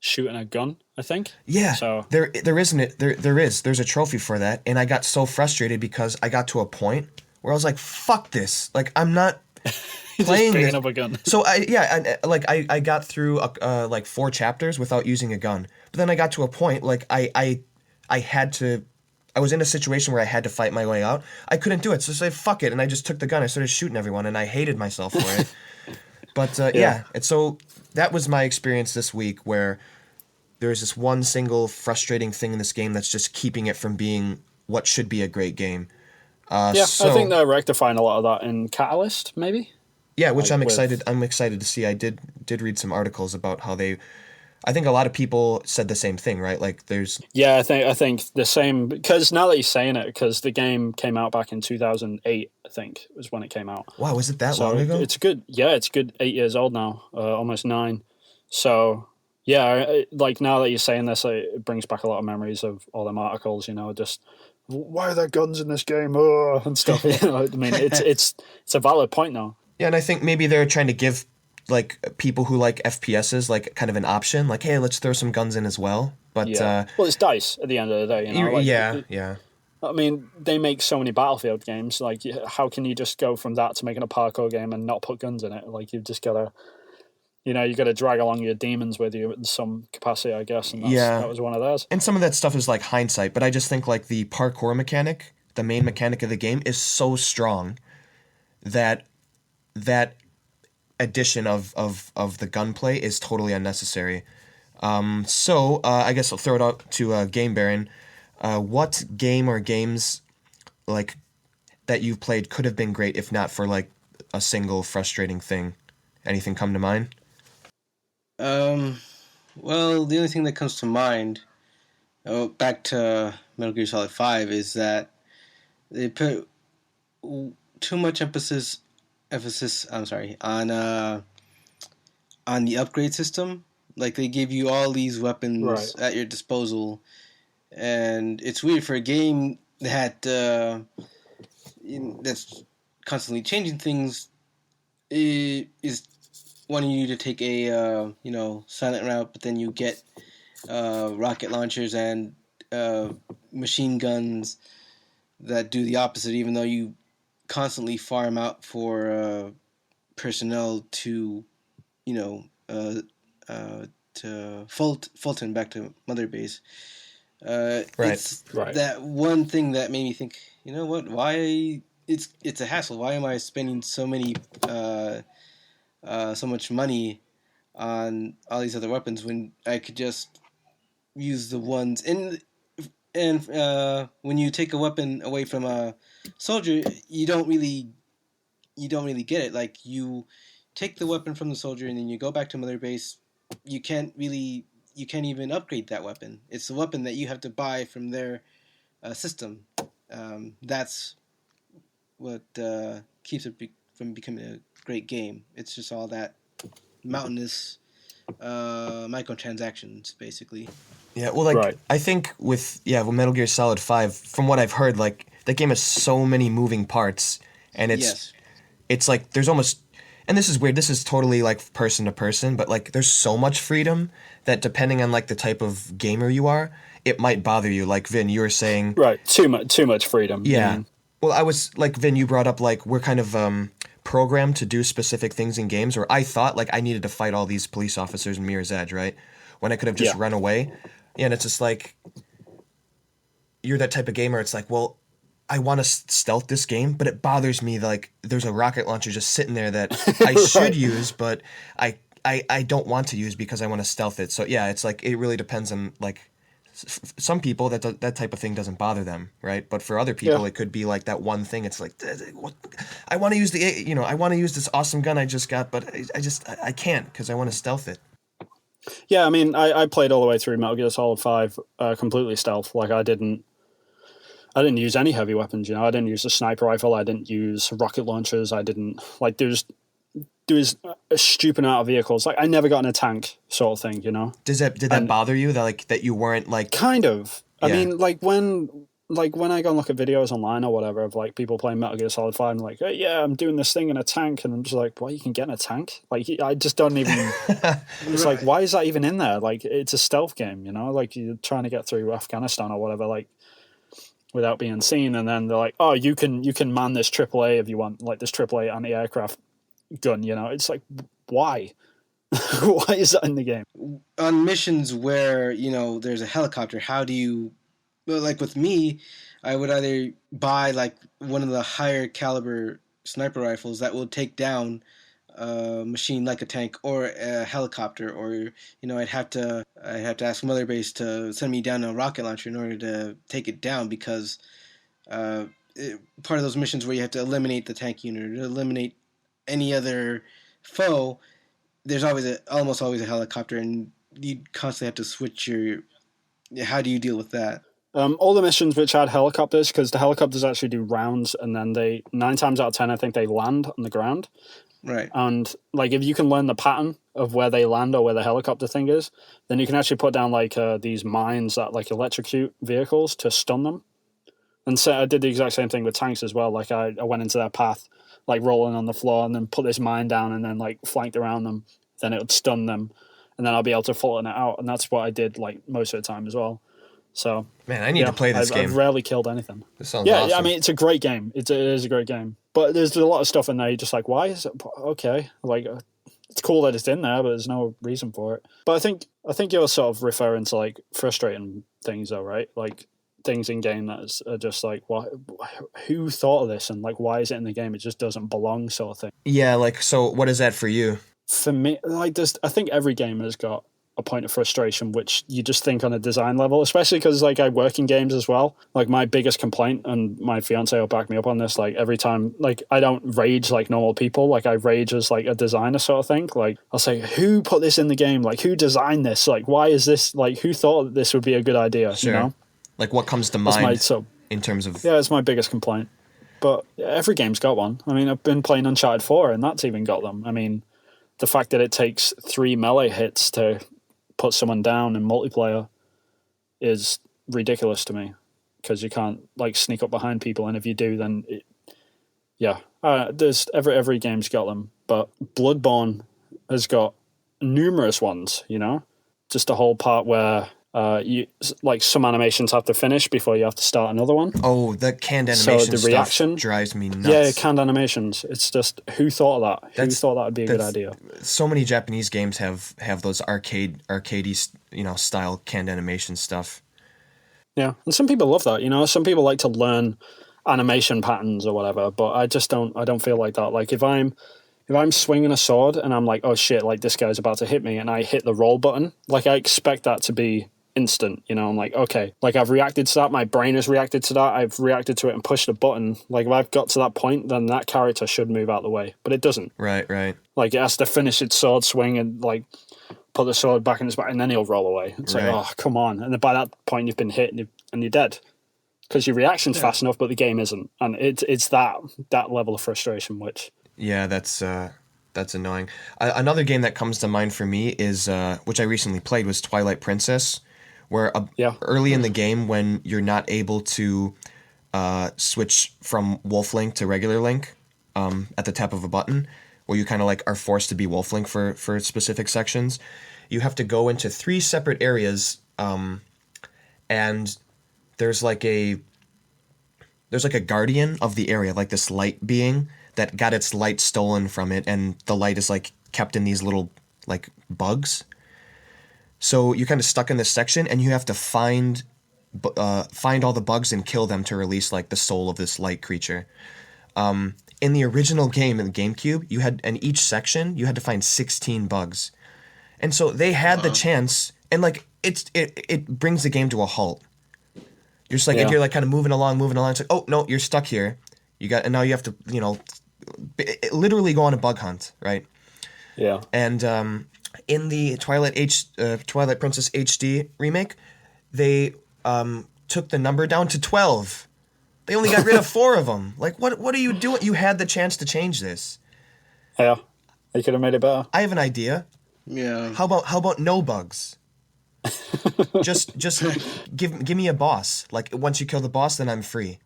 shooting a gun, I think. Yeah, So there isn't it. There is. There's a trophy for that, and I got so frustrated because I got to a point where I was like, "Fuck this! Like I'm not playing just picking this." up a gun. So I got through like 4 chapters without using a gun, but then I got to a point like I had to. I was in a situation where I had to fight my way out. I couldn't do it, so I said, "Fuck it," and I just took the gun. I started shooting everyone, and I hated myself for it. But yeah, and so that was my experience this week where there's this one single frustrating thing in this game that's just keeping it from being what should be a great game. Yeah, So, I think they're rectifying a lot of that in Catalyst, maybe. yeah, which like I'm with- excited. I'm excited to see. I did read some articles about how they. I think a lot of people said the same thing, right? Like there's Yeah, I think the same, because now that you're saying it, because the game came out back in 2008, I think was when it came out. wow, was it that So long ago? it's good. Yeah, it's good. 8 years old now, almost 9. So yeah, like now that you're saying this, it brings back a lot of memories of all them articles. Just why are there guns in this game, and stuff. I mean, it's a valid point now. Yeah, and I think maybe they're trying to give like people who like FPSs like kind of an option, like hey, let's throw some guns in as well. But Yeah. Well, it's DICE at the end of the day. Like, yeah. I mean, they make so many Battlefield games. Like, how can you just go from that to making a parkour game and not put guns in it? Like, you've just got to, you got to drag along your demons with you in some capacity, I guess. And that was one of theirs. And some of that stuff is like hindsight, but I just think like the parkour mechanic, the main mechanic of the game, is so strong that addition of the gunplay is totally unnecessary. So I guess I'll throw it out to Game Baron. What game or games like that you've played could have been great if not for like a single frustrating thing? Anything come to mind? Well, the only thing that comes to mind, back to Metal Gear Solid 5, is that they put too much emphasis. I'm sorry, on the upgrade system. Like they give you all these weapons at your disposal, and it's weird for a game that that's constantly changing things. Is wanting you to take a silent route, but then you get rocket launchers and machine guns. that do the opposite, even though you constantly farm out for personnel to, you know, to Fulton back to Mother Base. Right. It's that one thing that made me think, you know what? Why it's a hassle. Why am I spending so much money on all these other weapons when I could just use the ones and when you take a weapon away from a soldier, you don't really get it. Like, you take the weapon from the soldier and then you go back to Mother Base, you can't even upgrade that weapon. It's a weapon that you have to buy from their system. That's what keeps it from becoming a great game. It's just all that mountainous microtransactions, basically. Yeah, well, like, I think with Metal Gear Solid 5, from what I've heard, like, that game has so many moving parts, and it's like, there's almost, and this is weird, this is totally, like, person to person, but, like, there's so much freedom that depending on, like, the type of gamer you are, it might bother you. Like, Vin, you were saying... Right, too much freedom. Yeah. Well, I was, like, Vin, you brought up, like, we're kind of programmed to do specific things in games, or I thought, like, I needed to fight all these police officers in Mirror's Edge, right? When I could have just run away. Yeah, and it's just like, you're that type of gamer, it's like, well, I want to stealth this game, but it bothers me, like, there's a rocket launcher just sitting there that I should use, but I don't want to use because I want to stealth it. So, yeah, it's like, it really depends on, like, some people, that type of thing doesn't bother them, right? But for other people, it could be like that one thing, it's like, I want to use I want to use this awesome gun I just got, but I can't because I want to stealth it. Yeah, I mean, I played all the way through Metal Gear Solid 5 completely stealth. Like, I didn't use any heavy weapons, you know. I didn't use a sniper rifle. I didn't use rocket launchers. I didn't, like, there was a stupid amount of vehicles. Like, I never got in a tank sort of thing, you know. Did that bother you, that, like, that you weren't, like... Kind of. Yeah. I mean, like, when I go and look at videos online or whatever of, like, people playing Metal Gear Solid 5 and like, hey, yeah, I'm doing this thing in a tank, and I'm just like, well, you can get in a tank? Like, I just don't even... It's like, why is that even in there? Like, it's a stealth game, you know? Like, you're trying to get through Afghanistan or whatever, like, without being seen, and then they're like, oh, you can man this AAA if you want, like, this AAA anti-aircraft gun, you know? It's like, why? Why is that in the game? On missions where, you know, there's a helicopter, how do you... Well, like with me, I would either buy like one of the higher caliber sniper rifles that will take down a machine like a tank or a helicopter, or, you know, I'd have to ask Mother Base to send me down a rocket launcher in order to take it down, because part of those missions where you have to eliminate the tank unit or to eliminate any other foe, there's almost always a helicopter, and you constantly have to switch your... How do you deal with that? All the missions which had helicopters, because the helicopters actually do rounds, and then 9 times out of 10, I think they land on the ground. Right. And, like, if you can learn the pattern of where they land or where the helicopter thing is, then you can actually put down, like, these mines that, like, electrocute vehicles to stun them. And so I did the exact same thing with tanks as well. Like, I went into their path, like, rolling on the floor, and then put this mine down and then, like, flanked around them. Then it would stun them, and then I'll be able to flatten it out. And that's what I did, like, most of the time as well. So, man, I need to play this game. I've rarely killed anything. This sounds awesome. Yeah, I mean, it's a great game. It is a great game. But there's a lot of stuff in there. You're just like, why is it okay? Like, it's cool that it's in there, but there's no reason for it. But I think you're sort of referring to, like, frustrating things, though, right? Like, things in game that are just like, who thought of this, and, like, why is it in the game? It just doesn't belong, sort of thing. Yeah, like, so what is that for you? For me, like, I think every game has got a point of frustration, which you just think on a design level, especially because, like, I work in games as well. Like, my biggest complaint, and my fiance will back me up on this, like, every time, like, I don't rage like normal people. Like, I rage as, like, a designer sort of thing. Like, I'll say, who put this in the game? Like, who designed this? Like, why is this, like, who thought that this would be a good idea? Sure. You know, like, what comes to mind in terms of... Yeah, it's my biggest complaint. But every game's got one. I mean, I've been playing Uncharted 4, and that's even got them. I mean, the fact that it takes 3 melee hits to put someone down in multiplayer is ridiculous to me, because you can't, like, sneak up behind people, and if you do, then there's every game's got them. But Bloodborne has got numerous ones, you know, just the whole part where like some animations have to finish before you have to start another one. Oh, the canned So animation the stuff reaction drives me nuts. Yeah, canned animations. It's just who thought of that? Who thought that would be a good idea? So many Japanese games have those arcadey, style canned animation stuff. Yeah, and some people love that. Some people like to learn animation patterns or whatever, but I just don't. I don't feel like that. Like if I'm swinging a sword and I'm like, oh shit, like this guy's about to hit me, and I hit the roll button, like I expect that to be instant. I'm like, okay, like I've reacted to that. My brain has reacted to that. I've reacted to it and pushed a button. Like if I've got to that point, then that character should move out of the way, but it doesn't. Right. Like it has to finish its sword swing and like put the sword back in its back, and then he'll roll away. It's like, oh, come on. And then by that point, you've been hit and you're dead. Because your reaction's fast enough, but the game isn't. And it's that level of frustration, which... Yeah, that's annoying. Another game that comes to mind for me is, which I recently played, was Twilight Princess, where early in the game, when you're not able to switch from Wolf Link to regular Link at the tap of a button, where you kind of like are forced to be Wolf Link for specific sections, you have to go into 3 separate areas, and there's like a guardian of the area, like this light being that got its light stolen from it, and the light is like kept in these little like bugs. So you're kind of stuck in this section, and you have to find all the bugs and kill them to release like the soul of this light creature. In the original game, in the GameCube, in each section you had to find 16 bugs, and so they had the chance, and like it brings the game to a halt. You're just like, and you're like kind of moving along. It's like, oh no, you're stuck here. And now you have to, literally go on a bug hunt, right? Yeah. And in the Twilight Princess HD remake, they took the number down to 12. They only got rid of 4 of them. Like, what are you doing? You had the chance to change this. Yeah, they could have made it better. I have an idea. Yeah. How about no bugs? just give me a boss. Like once you kill the boss, then I'm free.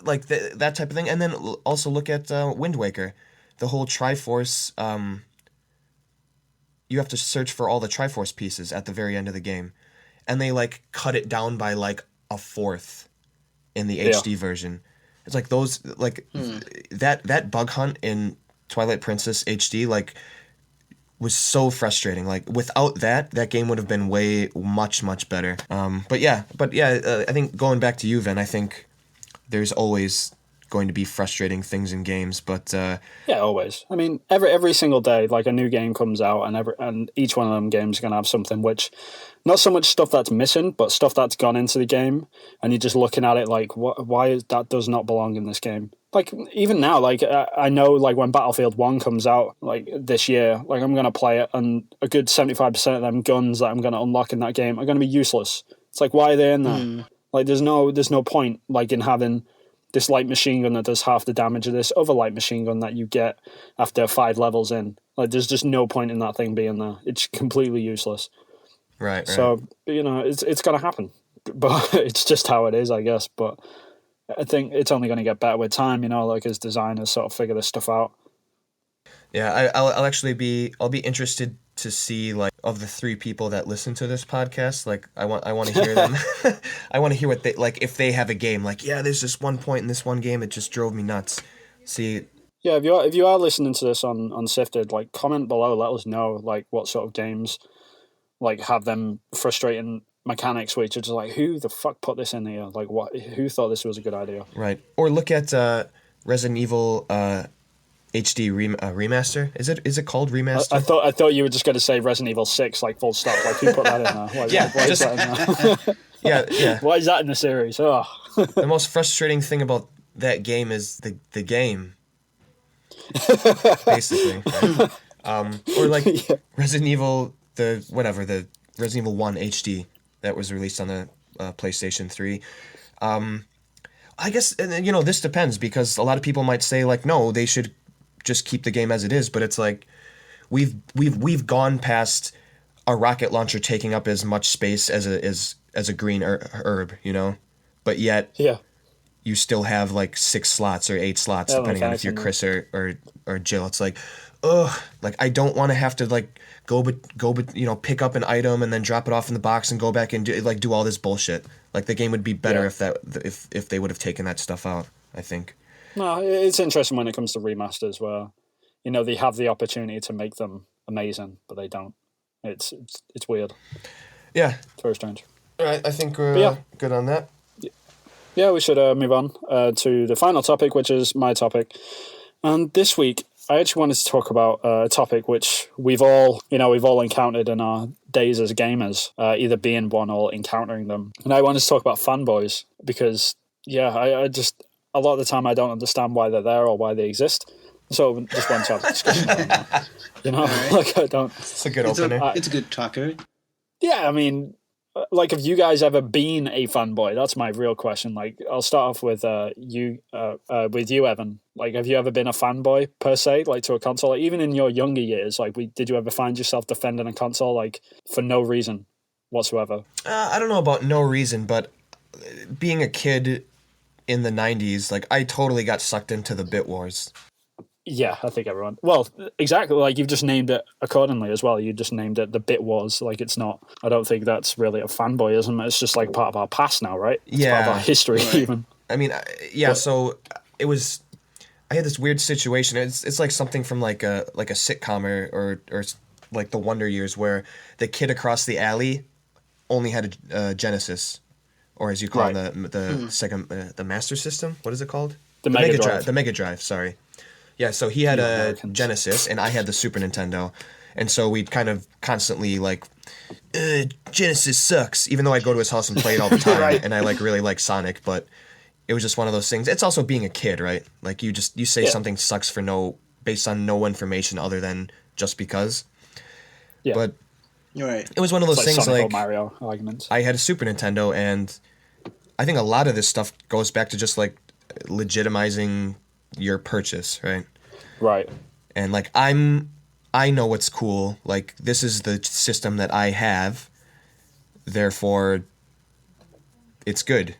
Like that type of thing. And then also look at Wind Waker, the whole Triforce. You have to search for all the Triforce pieces at the very end of the game, and they like cut it down by like a fourth in the HD version. It's like those that bug hunt in Twilight Princess HD like was so frustrating. Like without that game would have been much better. But yeah, I think going back to you, Vin, I think there's always going to be frustrating things in games, but yeah, always. I mean, every single day, like a new game comes out, and each one of them games is gonna have something which, not so much stuff that's missing, but stuff that's gone into the game, and you're just looking at it like, why that does not belong in this game. Like even now, like I know, like when Battlefield 1 comes out, like this year, like I'm gonna play it, and a good 75% of them guns that I'm gonna unlock in that game are gonna be useless. It's like, why are they in there? Like there's no point like in having this light machine gun that does half the damage of this other light machine gun that you get after 5 levels in. Like there's just no point in that thing being there. It's completely useless. Right. So it's gonna happen, but it's just how it is, I guess. But I think it's only going to get better with time, like as designers sort of figure this stuff out. Yeah, I'll actually be interested to see, like, of the 3 people that listen to this podcast, like I want to hear them. I want to hear what they like, if they have a game like, yeah, there's this one point in this one game it just drove me nuts. See. Yeah, if you are listening to this on Sifted, like comment below, let us know like what sort of games like have them frustrating mechanics which are just like, who the fuck put this in here? Like who thought this was a good idea? Right. Or look at Resident Evil HD remaster. Is it called remaster? I thought you were just going to say Resident Evil 6 like full stop. Like who put that in there? Why is that in there? Yeah. Why is that in the series? Oh. The most frustrating thing about that game is the game. Basically. Right? Or like Resident Evil the Resident Evil 1 HD that was released on the PlayStation 3. I guess, and this depends, because a lot of people might say like, no, they should just keep the game as it is, but it's like we've gone past a rocket launcher taking up as much space as a green herb, but yet you still have like 6 slots or 8 slots depending on if you're Chris or Jill. It's like, ugh, like I don't want to have to like pick up an item and then drop it off in the box and go back and do all this bullshit. Like the game would be better Yeah. if they would have taken that stuff out, I think. No, it's interesting when it comes to remasters where, they have the opportunity to make them amazing, but they don't. It's weird. Yeah. It's very strange. All right, I think we're good on that. Yeah, we should move on to the final topic, which is my topic. And this week, I actually wanted to talk about a topic which we've all encountered in our days as gamers, either being one or encountering them. And I wanted to talk about fanboys because, I just, a lot of the time I don't understand why they're there or why they exist. So just want to have a discussion on that. Like I don't. It's a good opener. It's a good talker. Yeah, I mean, like, have you guys ever been a fanboy? That's my real question. Like, I'll start off with you, Evan. Like, have you ever been a fanboy per se, like to a console? Like, even in your younger years, like, did you ever find yourself defending a console like for no reason whatsoever? I don't know about no reason, but being a kid in the '90s, like I totally got sucked into the bit wars. Yeah, I think everyone. Well, exactly. Like you've just named it accordingly as well. You just named it the Bit Wars. Like it's not. I don't think that's really a fanboyism. It's just like part of our past now, right? It's part of our history, right. Even. I mean, So it was. I had this weird situation. It's like something from like a sitcom or like the Wonder Years, where the kid across the alley only had a Genesis, or as you call it, the second the Master System. What is it called? The Mega Drive. The Mega Drive. Sorry. Yeah, so he had a Genesis, and I had the Super Nintendo. And so we'd kind of constantly, like, Genesis sucks, even though I'd go to his house and play it all the time, right. And I, like, really like Sonic, but it was just one of those things. It's also being a kid, right? Like, you say something sucks based on no information other than just because. Yeah. But you're right. It was one of those things, Sonic like, or Mario arguments. I had a Super Nintendo, and I think a lot of this stuff goes back to just, like, legitimizing your purchase, right? Right. And like I know what's cool. Like this is the system that I have. Therefore it's good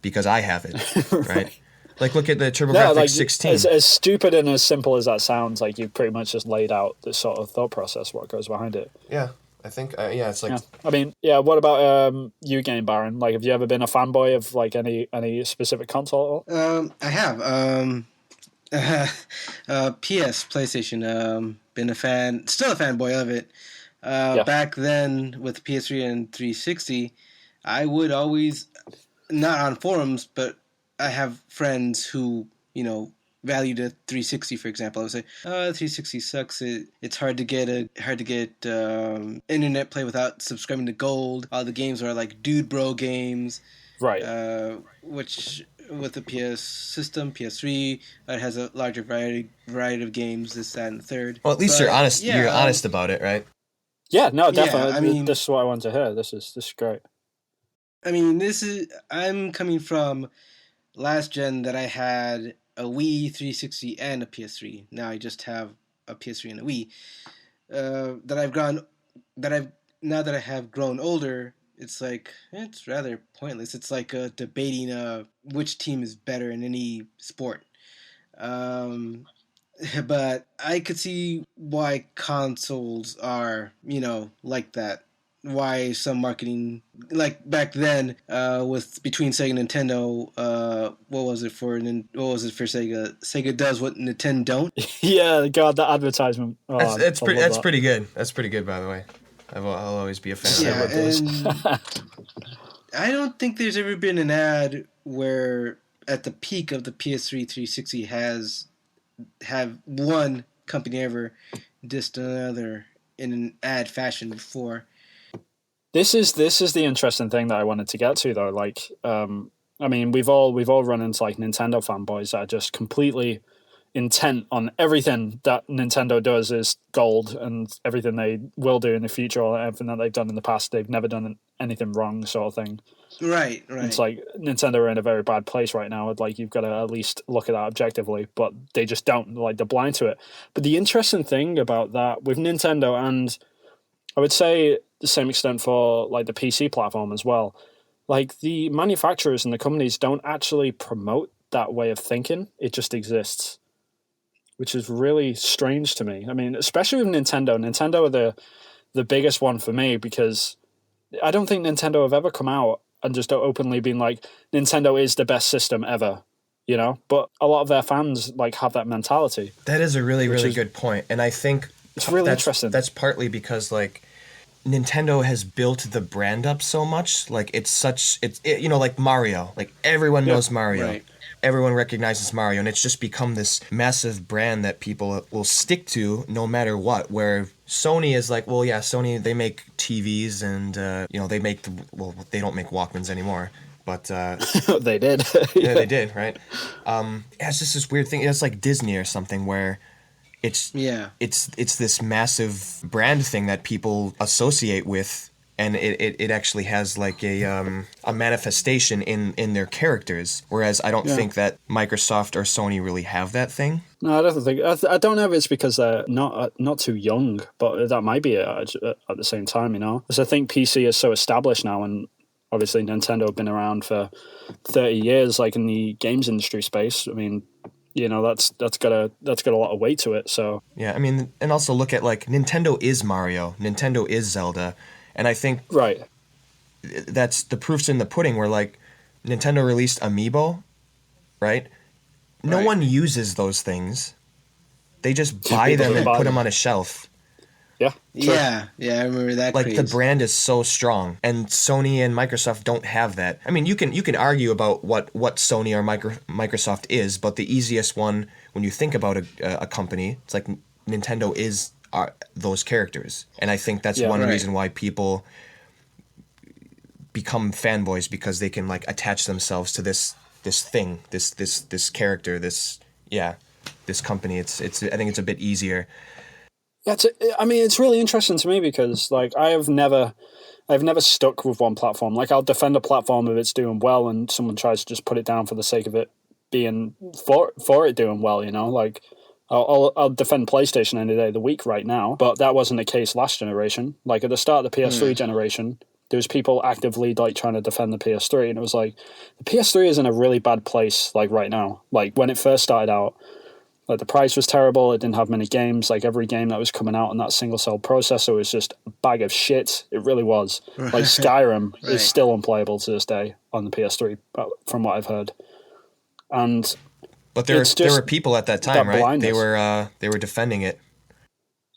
because I have it, right? Like look at the TurboGrafx 16. As stupid and as simple as that sounds, like you've pretty much just laid out the sort of thought process what goes behind it. Yeah. I think it's like I mean, what about you, Game Baron? Like have you ever been a fanboy of like any specific console? I have. PS, PlayStation, been still a fanboy of it. Back then with PS3 and 360, I would always, not on forums, but I have friends who, valued a 360, for example. I would say, 360 sucks. It's hard to get internet play without subscribing to Gold. All the games are like dude bro games. Right. Which with the PS system, PS3, it has a larger variety of games, this, that, and the third. Well, at least you're honest. Yeah, you're honest about it, right? Yeah, no, definitely. Yeah, I mean, this is what I want to hear. This is great. I mean, I'm coming from last gen that I had a Wii 360 and a PS3. Now I just have a PS3 and a Wii. Now that I have grown older, it's like it's rather pointless. It's like debating which team is better in any sport. But I could see why consoles are, like that. Why some marketing, like back then, with between Sega and Nintendo, what was it for Sega? Sega does what Nintendo don't. Yeah, God, that advertisement. Oh, that's pretty good. That's pretty good, by the way. I'll always be a fan of and I don't think there's ever been an ad where at the peak of the PS3 360 have one company ever dissed another in an ad fashion before. This is the interesting thing that I wanted to get to, though. Like, I mean, we've all run into like Nintendo fanboys that are just completely intent on everything that Nintendo does is gold, and everything they will do in the future or everything that they've done in the past, they've never done anything wrong, sort of thing. Right. It's like Nintendo are in a very bad place right now. Like you've got to at least look at that objectively, but they just don't. Like they're blind to it. But the interesting thing about that with Nintendo, and I would say the same extent for like the PC platform as well, like the manufacturers and the companies don't actually promote that way of thinking. It just exists. which is really strange to me. I mean, especially with Nintendo. Nintendo are the biggest one for me, because I don't think Nintendo have ever come out and just openly been like, Nintendo is the best system ever, you know? But a lot of their fans like have that mentality. That is a really, really good point. And I think it's really interesting. That's partly because like Nintendo has built the brand up so much. Like you know, like Mario, like everyone knows Mario. Right. Everyone recognizes Mario, and it's just become this massive brand that people will stick to no matter what. Where Sony is like, well, yeah, Sony, they make TVs and, you know, they don't make Walkmans anymore, but... they did. Yeah, they did, right? It's just this weird thing. It's like Disney or something where it's this massive brand thing that people associate with, and it actually has like a manifestation in their characters, whereas I don't think that Microsoft or Sony really have that thing. No, I don't think. I don't know if it's because they're not too young, but that might be it at the same time, you know. Because I think PC is so established now, and obviously Nintendo have been around for 30 years, like in the games industry space. I mean, you know, that's got a lot of weight to it. So yeah, I mean, and also look at like Nintendo is Mario, Nintendo is Zelda. And I think that's the proof's in the pudding, where like Nintendo released Amiibo, right? No one uses those things. They just buy them and put them on a shelf. Yeah. Yeah, I remember that. Like the brand is so strong, and Sony and Microsoft don't have that. I mean, you can argue about what Sony or Microsoft is, but the easiest one when you think about a company, it's like Nintendo is those characters. And I think that's one reason why people become fanboys, because they can like attach themselves to this thing, this character, this company. I think it's a bit easier. Yeah, it's really interesting to me, because like I've never stuck with one platform. Like I'll defend a platform if it's doing well, and someone tries to just put it down for the sake of it being for it doing well, you know, like I'll defend PlayStation any day of the week right now, but that wasn't the case last generation. Like at the start of the PS3 generation, there was people actively like trying to defend the PS3, and it was like the PS3 is in a really bad place like right now. Like when it first started out, like the price was terrible, it didn't have many games, like every game that was coming out on that single cell processor was just a bag of shit. It really was. Like Skyrim is still unplayable to this day on the PS3 from what I've heard. But there were people at that time, right? Blindness. They were defending it.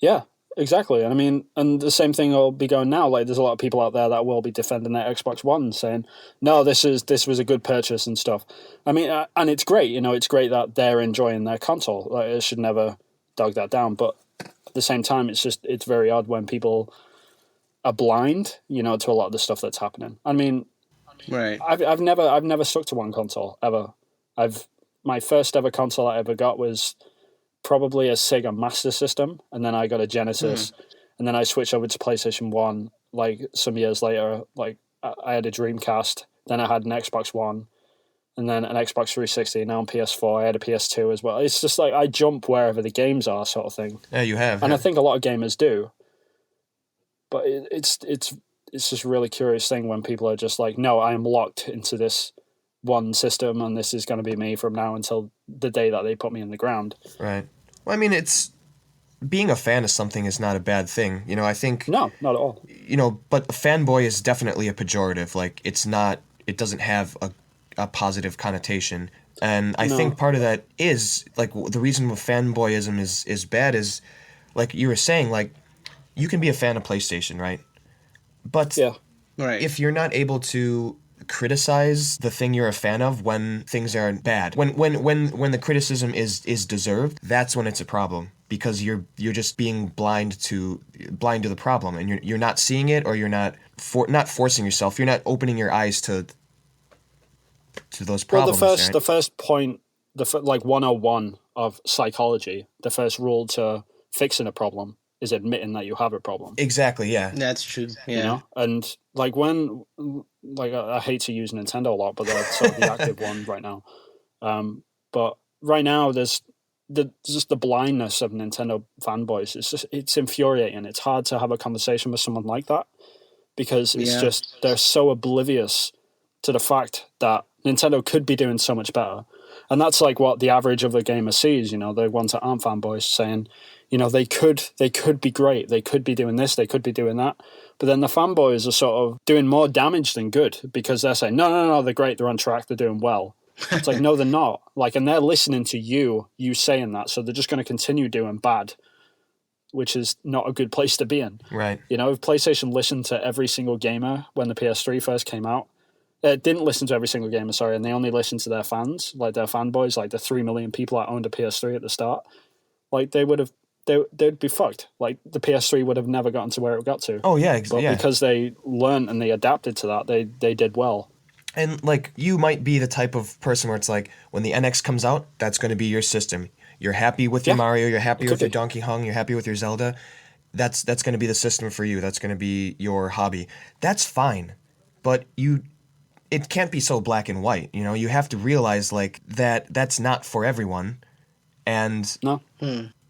Yeah, exactly. And I mean, and the same thing will be going now. Like, there's a lot of people out there that will be defending their Xbox One, saying, "No, this was a good purchase and stuff." I mean, and it's great. You know, it's great that they're enjoying their console. Like, I should never dog that down. But at the same time, it's very odd when people are blind, you know, to a lot of the stuff that's happening. I mean, I've never stuck to one console ever. My first ever console I ever got was probably a Sega Master System, and then I got a Genesis, and then I switched over to PlayStation 1, like, some years later. Like, I had a Dreamcast, then I had an Xbox One, and then an Xbox 360, and now on PS4, I had a PS2 as well. It's just like, I jump wherever the games are, sort of thing. Yeah, you have. And I think a lot of gamers do. But it's just a really curious thing when people are just like, no, I am locked into this one system, and this is going to be me from now until the day that they put me in the ground. Right. Well, I mean, being a fan of something is not a bad thing. You know, I think... No, not at all. You know, but fanboy is definitely a pejorative. Like, it doesn't have a positive connotation. And I think part of that is, like, the reason fanboyism is bad is, like you were saying, like, you can be a fan of PlayStation, right? But if you're not able to criticize the thing you're a fan of when things are bad, when the criticism is deserved, that's when it's a problem, because you're just being blind to the problem, and you're not seeing it, or you're not forcing yourself, you're not opening your eyes to those problems. Well, right? the first point, like 101 of psychology, the first rule to fixing a problem is admitting that you have a problem. Exactly, yeah. That's true. Yeah. You know? And like I hate to use Nintendo a lot, but they're sort of the active one right now. But right now there's just the blindness of Nintendo fanboys. It's infuriating. It's hard to have a conversation with someone like that, because it's just, they're so oblivious to the fact that Nintendo could be doing so much better. And that's like what the average of the gamer sees, the ones that aren't fanboys saying, they could be great. They could be doing this, they could be doing that. But then the fanboys are sort of doing more damage than good because they're saying, no, they're great, they're on track, they're doing well. It's like, no, they're not. Like, and they're listening to you saying that, so they're just going to continue doing bad, which is not a good place to be in. Right. If PlayStation listened to every single gamer when the PS3 first came out, didn't listen to every single gamer, sorry, and they only listened to their fans, like their fanboys, like the 3 million people that owned a PS3 at the start, like they'd be fucked. Like the PS3 would have never gotten to where it got to. Oh yeah, but because they learned and they adapted to that, they did well. And like you might be the type of person where it's like when the NX comes out, that's going to be your system. You're happy with your Mario, you're happy with your Donkey Kong, you're happy with your Zelda. That's going to be the system for you. That's going to be your hobby. That's fine, but it can't be so black and white. You have to realize like that's not for everyone, and no.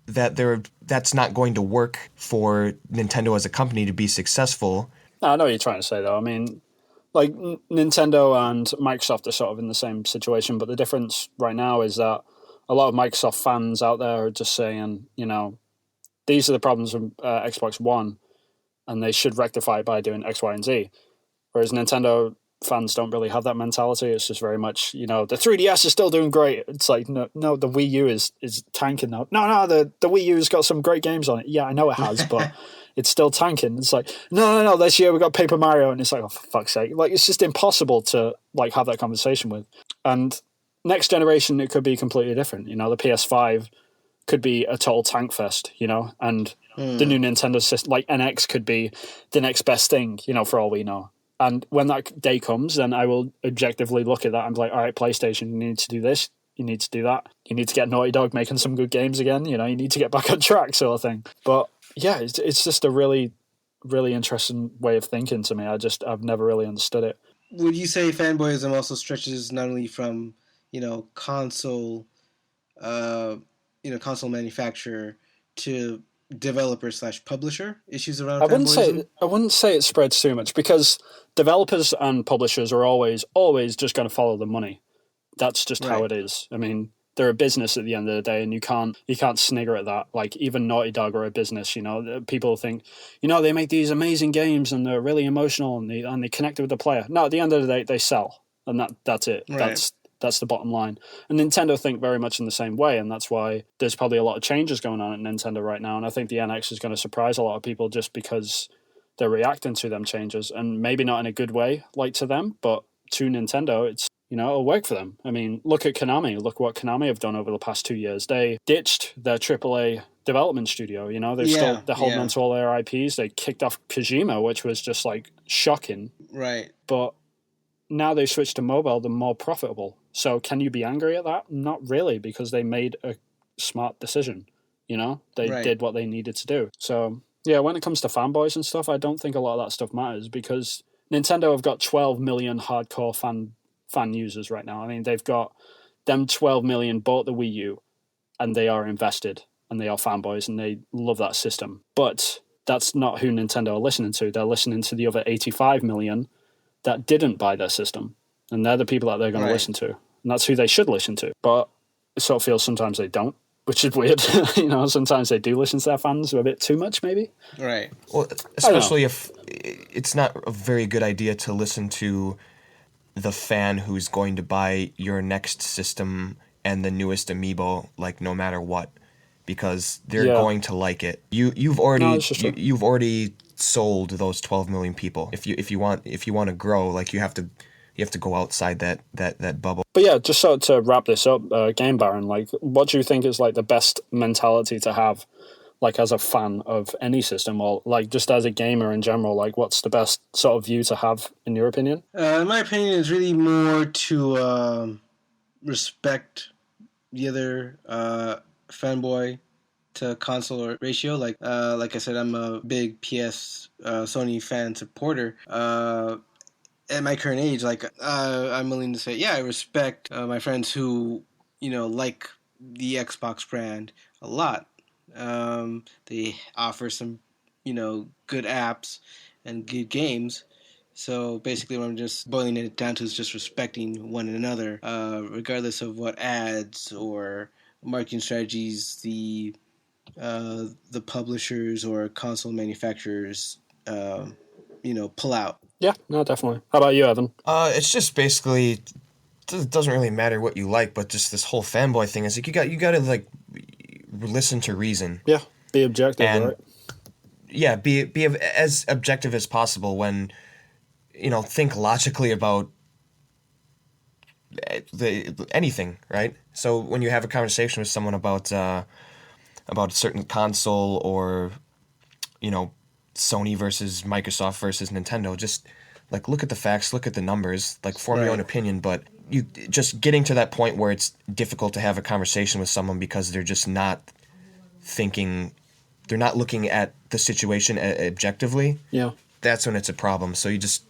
That's not going to work for Nintendo as a company to be successful. No, I know what you're trying to say though. I mean, like Nintendo and Microsoft are sort of in the same situation, but the difference right now is that a lot of Microsoft fans out there are just saying, these are the problems with Xbox One, and they should rectify it by doing X, Y, and Z. Whereas Nintendo fans don't really have that mentality. It's just very much, the 3DS is still doing great. It's like, no, the Wii U is tanking now. No, the Wii U's got some great games on it. Yeah, I know it has, but it's still tanking. It's like, no, this year we got Paper Mario, and it's like, oh, for fuck's sake. Like, it's just impossible to, like, have that conversation with. And next generation, it could be completely different. The PS5 could be a total tank fest, and the new Nintendo system, like NX, could be the next best thing, for all we know. And when that day comes, then I will objectively look at that and be like, all right, PlayStation, you need to do this, you need to do that. You need to get Naughty Dog making some good games again, you need to get back on track, sort of thing. But yeah, it's just a really, really interesting way of thinking to me. I've never really understood it. Would you say fanboyism also stretches not only from, console, console manufacturer to developer/publisher issues around fanboyism? I wouldn't say it spreads too much because developers and publishers are always just going to follow the money. That's just how it is. I mean, they're a business at the end of the day, and you can't snigger at that. Like even Naughty Dog are a business. People think, they make these amazing games and they're really emotional and they connect with the player. No, at the end of the day, they sell, and that's it. Right. That's the bottom line. And Nintendo think very much in the same way, and that's why there's probably a lot of changes going on at Nintendo right now. And I think the NX is going to surprise a lot of people just because they're reacting to them changes, and maybe not in a good way, like to them, but to Nintendo, it's it'll work for them. I mean, look at Konami. Look what Konami have done over the past 2 years. They ditched their AAA development studio. They're holding on to all their IPs. They kicked off Kojima, which was just like shocking. Right. But now they switched to mobile. They're more profitable. So can you be angry at that? Not really, because they made a smart decision. They did what they needed to do. So yeah, when it comes to fanboys and stuff, I don't think a lot of that stuff matters because Nintendo have got 12 million hardcore fan users right now. I mean, they've got them 12 million bought the Wii U, and they are invested, and they are fanboys, and they love that system. But that's not who Nintendo are listening to. They're listening to the other 85 million that didn't buy their system, and they're the people that they're going to listen to, and that's who they should listen to. But it sort of feels sometimes they don't, which is weird. Sometimes they do listen to their fans a bit too much, maybe. Right. Well, especially if it's not a very good idea to listen to the fan who's going to buy your next system and the newest amiibo, like no matter what, because they're going to like it. You've already sold those 12 million people. If you want to grow, like you have to go outside that bubble. But yeah, just so to wrap this up, Game Baron, like, what do you think is like the best mentality to have, like as a fan of any system, or like just as a gamer in general? Like, what's the best sort of view to have in your opinion? In my opinion, it's really more to respect the other fanboy to console ratio. Like I said, I'm a big PS Sony fan supporter. At my current age, like I'm willing to say, I respect my friends who like the Xbox brand a lot. They offer some good apps and good games, So basically, what I'm just boiling it down to is just respecting one another, regardless of what ads or marketing strategies the publishers or console manufacturers, pull out. Yeah, no, definitely. How about you, Evan? It's just basically it doesn't really matter what you like, but just this whole fanboy thing is like you gotta like listen to reason. Yeah, be objective, And right? yeah, be as objective as possible when think logically about anything, right? So when you have a conversation with someone about a certain console or Sony versus Microsoft versus Nintendo, just like look at the facts, look at the numbers, like form your own opinion, but you just getting to that point where it's difficult to have a conversation with someone because they're just not thinking, they're not looking at the situation objectively. Yeah. That's when it's a problem. So you just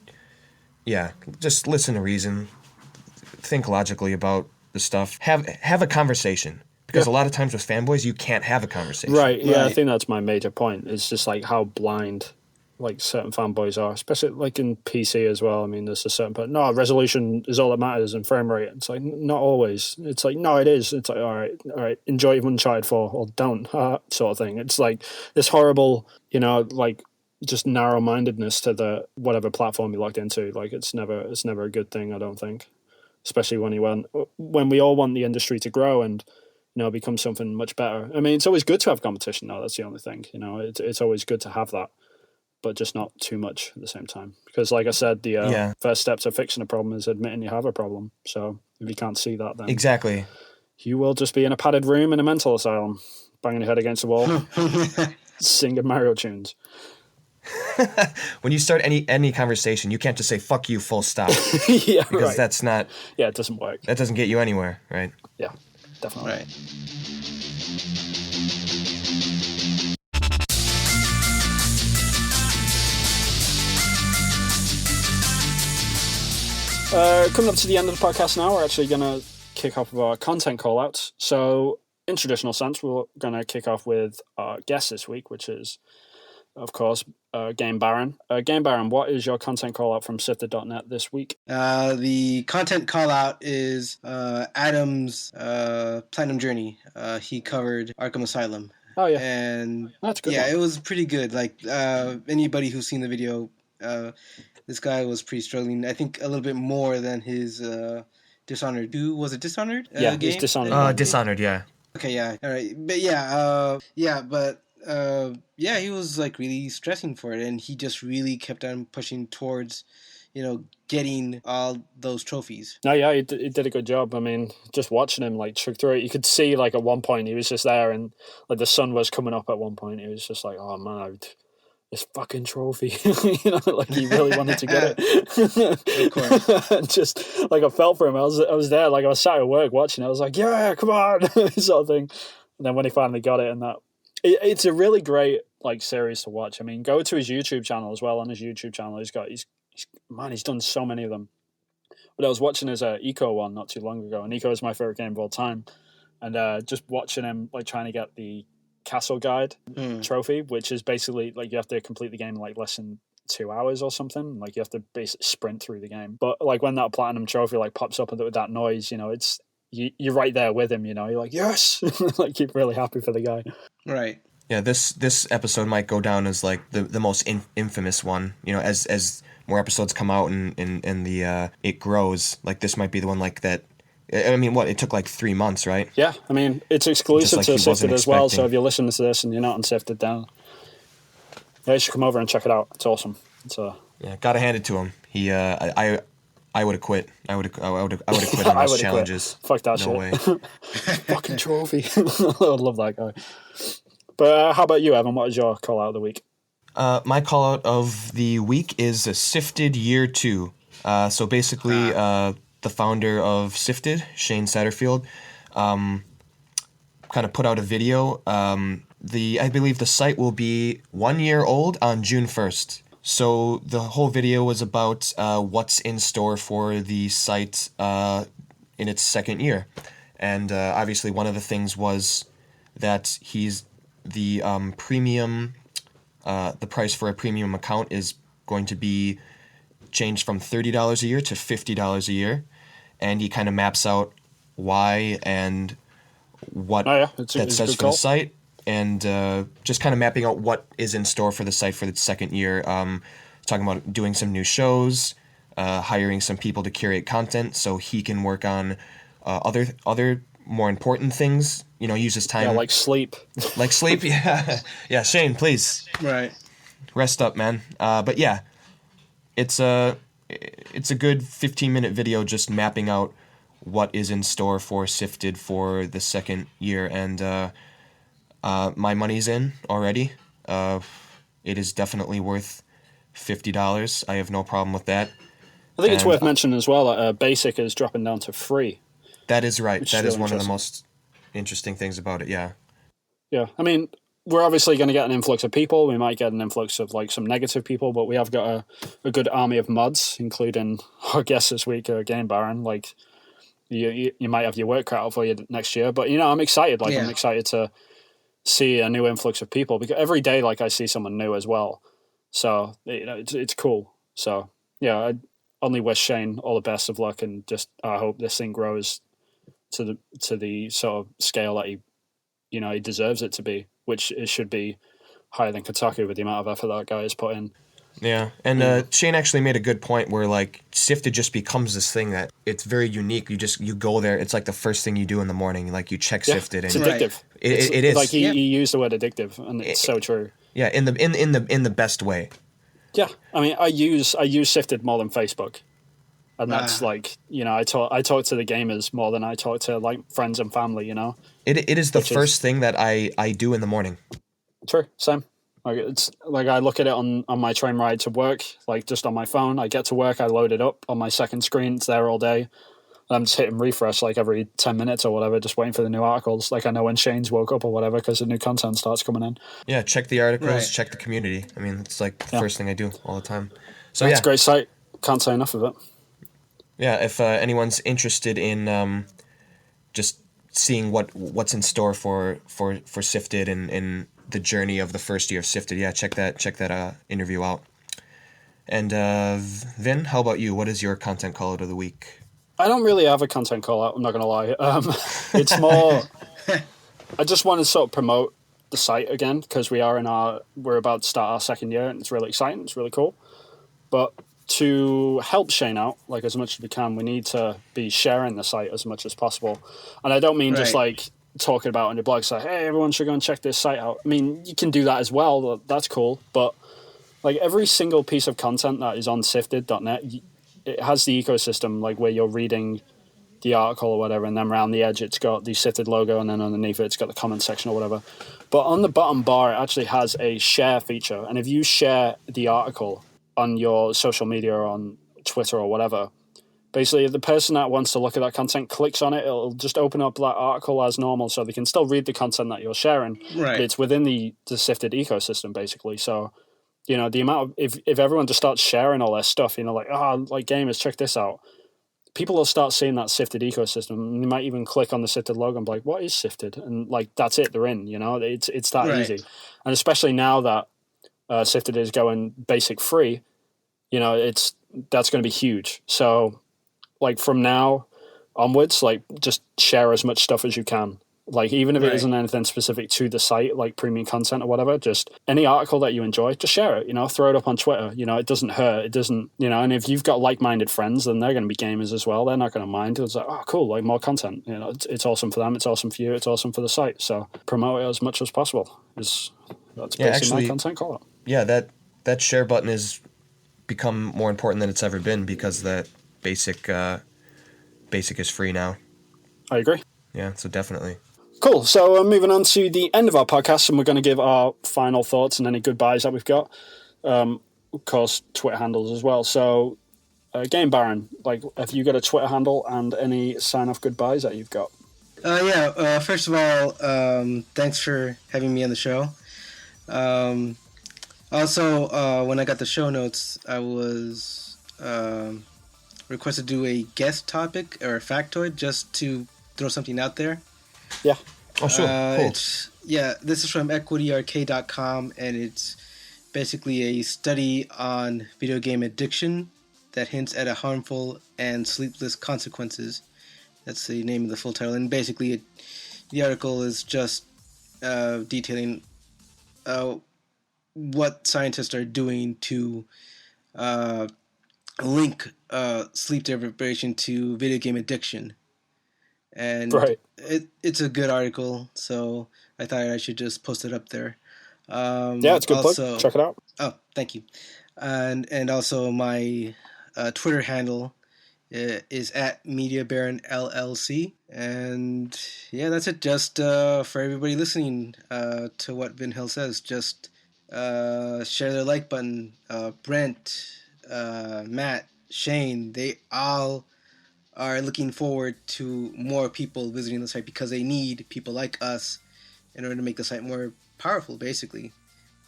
listen to reason, think logically about the stuff, have a conversation. Because a lot of times with fanboys, you can't have a conversation. Right, yeah, I think that's my major point. It's just like how blind like certain fanboys are, especially like in PC as well. I mean, there's a certain point. No, resolution is all that matters and frame rate. It's like not always. It's like no, it is. It's like all right, enjoy Uncharted 4 or don't sort of thing. It's like this horrible, like just narrow mindedness to the whatever platform you logged into. Like it's never a good thing. I don't think, especially when we all want the industry to grow and become something much better. I mean, it's always good to have competition, though. That's the only thing. It's always good to have that, but just not too much at the same time. Because, like I said, the first step to fixing a problem is admitting you have a problem. So if you can't see that, then Exactly. you will just be in a padded room in a mental asylum, banging your head against the wall, singing Mario tunes. When you start any conversation, you can't just say "fuck you" full stop. Yeah, because that's not. Yeah, it doesn't work. That doesn't get you anywhere, right? Yeah, definitely. Right. Coming up to the end of the podcast now, we're actually going to kick off with our content callouts. So, in traditional sense, we're going to kick off with our guest this week, which is, of course, Game Baron. Game Baron, what is your content callout from Sifted.net this week? The content callout is Adam's Platinum Journey. He covered Arkham Asylum. Oh, yeah. And that's good. Yeah, it was pretty good. Like, anybody who's seen the video, this guy was pretty struggling. I think a little bit more than his Dishonored 2. Was it Dishonored? Yeah, game? It's Dishonored. Dishonored, yeah. Okay, yeah. All right. But he was like really stressing for it, and he just really kept on pushing towards, getting all those trophies. No, yeah, he did a good job. I mean, just watching him like chug through it, you could see like at one point he was just there, and like the sun was coming up at one point. He was just like, "Oh man, this fucking trophy," like he really wanted to get it. Of course. Just like I felt for him. I was there, like I was sat at work watching it. I was like, "Yeah, come on," sort of thing. And then when he finally got it, and it's a really great like series to watch. I mean, go to his YouTube channel as well. On his YouTube channel, he's done so many of them. But I was watching his Eco one not too long ago, and Eco is my favorite game of all time. And just watching him like trying to get the Castle Guide trophy, which is basically like you have to complete the game in like less than 2 hours or something. Like you have to basically sprint through the game. But like when that platinum trophy like pops up with that noise, it's you're right there with him. You're like, yes, like you're really happy for the guy. Right. Yeah, this episode might go down as like the most infamous one. As more episodes come out and the it grows, like this might be the one like that. I mean, it took like 3 months, right? Yeah, I mean, it's exclusive like to Sifted as well, expecting. so if you're listening to this and you're not on Sifted, then you should come over and check it out. It's awesome. Yeah, gotta hand it to him. He, I would have quit. I would have quit on those challenges. Fuck that no shit. way. Fucking trophy. I would love that guy. But how about you, Evan? What is your call out of the week? My call out of the week is Sifted Year 2. So basically, the founder of Sifted, Shane Satterfield, kind of put out a video. I believe the site will be 1 year old on June 1st. So the whole video was about what's in store for the site in its second year. And obviously one of the things was that the premium, the price for a premium account is going to be changed from $30 a year to $50 a year, and he kind of maps out why and what that says for the site, and just kind of mapping out what is in store for the site for the second year. Talking about doing some new shows, hiring some people to curate content so he can work on other more important things. You know, use his time. Yeah, like sleep. Like sleep, yeah. Yeah, Shane, please. Right. Rest up, man. But yeah, it's a good 15-minute video just mapping out what is in store for Sifted for the second year, and my money's in already. It is definitely worth $50. I have no problem with that. I think it's worth mentioning as well that Basic is dropping down to free. That is right. That is really one of the most interesting things about it, yeah. Yeah, I mean, we're obviously going to get an influx of people. We might get an influx of like some negative people, but we have got a good army of mods, including our guest this week, Game Baron. Like, you might have your work cut out for you next year, but I'm excited. Like, I'm excited to see a new influx of people because every day, like, I see someone new as well. So it's cool. So yeah, I only wish Shane all the best of luck, and just I hope this thing grows to the sort of scale that he deserves it to be, which it should be higher than Kotaku with the amount of effort that guy has put in. Yeah, and Shane actually made a good point where like Sifted just becomes this thing that it's very unique. You go there, it's like the first thing you do in the morning. Like you check Sifted, and it's addictive. It is like he used the word addictive, and it's so true. Yeah, in the best way. Yeah, I mean, I use Sifted more than Facebook, and that's like I talk to the gamers more than I talk to like friends and family. It is the first thing that I do in the morning. True, same. Like it's like I look at it on my train ride to work, like just on my phone. I get to work, I load it up on my second screen. It's there all day. I'm just hitting refresh like every 10 minutes or whatever, just waiting for the new articles. Like I know when Shane's woke up or whatever because the new content starts coming in. Yeah, check the articles, check the community. I mean, it's like the first thing I do all the time. So it's a great site. Can't say enough of it. Yeah, if anyone's interested in just seeing what's in store for Sifted and the journey of the first year of Sifted, yeah, check that interview out. And Vin, how about you? What is your content call out of the week? I don't really have a content call out, I'm not going to lie. It's more, I just want to sort of promote the site again because we're about to start our second year and it's really exciting, it's really cool. But to help Shane out, like as much as we can, we need to be sharing the site as much as possible. And I don't mean just like talking about on your blog, say, hey, everyone should go and check this site out. I mean, you can do that as well, that's cool. But like every single piece of content that is on sifted.net, it has the ecosystem, like where you're reading the article or whatever, and then around the edge it's got the Sifted logo, and then underneath it it's got the comment section or whatever. But on the bottom bar it actually has a share feature, and if you share the article on your social media or on Twitter or whatever, basically if the person that wants to look at that content clicks on it, it'll just open up that article as normal, so they can still read the content that you're sharing. But it's within the Sifted ecosystem basically. So the amount of, if everyone just starts sharing all their stuff, like, like gamers, check this out. People will start seeing that Sifted ecosystem. And they might even click on the Sifted logo and be like, what is Sifted? And like, that's it, they're in, it's that easy. And especially now that Sifted is going basic free, that's going to be huge. So like from now onwards, like just share as much stuff as you can. Like even if it isn't anything specific to the site, like premium content or whatever, just any article that you enjoy, just share it, throw it up on Twitter. It doesn't hurt. It doesn't, and if you've got like-minded friends, then they're going to be gamers as well. They're not going to mind. It's like, oh, cool, like more content. It's awesome for them. It's awesome for you. It's awesome for the site. So promote it as much as possible. That's basically my content call out. Yeah, that share button has become more important than it's ever been because that basic is free now. I agree. Yeah, so definitely. Cool. So moving on to the end of our podcast, and we're going to give our final thoughts and any goodbyes that we've got. Of course, Twitter handles as well. So, Game Baron, like, have you got a Twitter handle and any sign-off goodbyes that you've got? First of all, thanks for having me on the show. Also, when I got the show notes, I was requested to do a guest topic or a factoid just to throw something out there. Yeah. Oh, sure. Cool. This is from equityarcade.com, and it's basically a study on video game addiction that hints at a harmful and sleepless consequences. That's the name of the full title. And basically, the article is just detailing what scientists are doing to link sleep deprivation to video game addiction. And Right. it's a good article, so I thought I should just post it up there. Yeah, it's a good plug. Check it out. Oh, thank you. And also my Twitter handle is at MediaBaronLLC. And yeah, that's it. Just for everybody listening to what Vin Hill says, just share the like button. Brent, Matt, Shane, they all are looking forward to more people visiting the site because they need people like us in order to make the site more powerful, basically.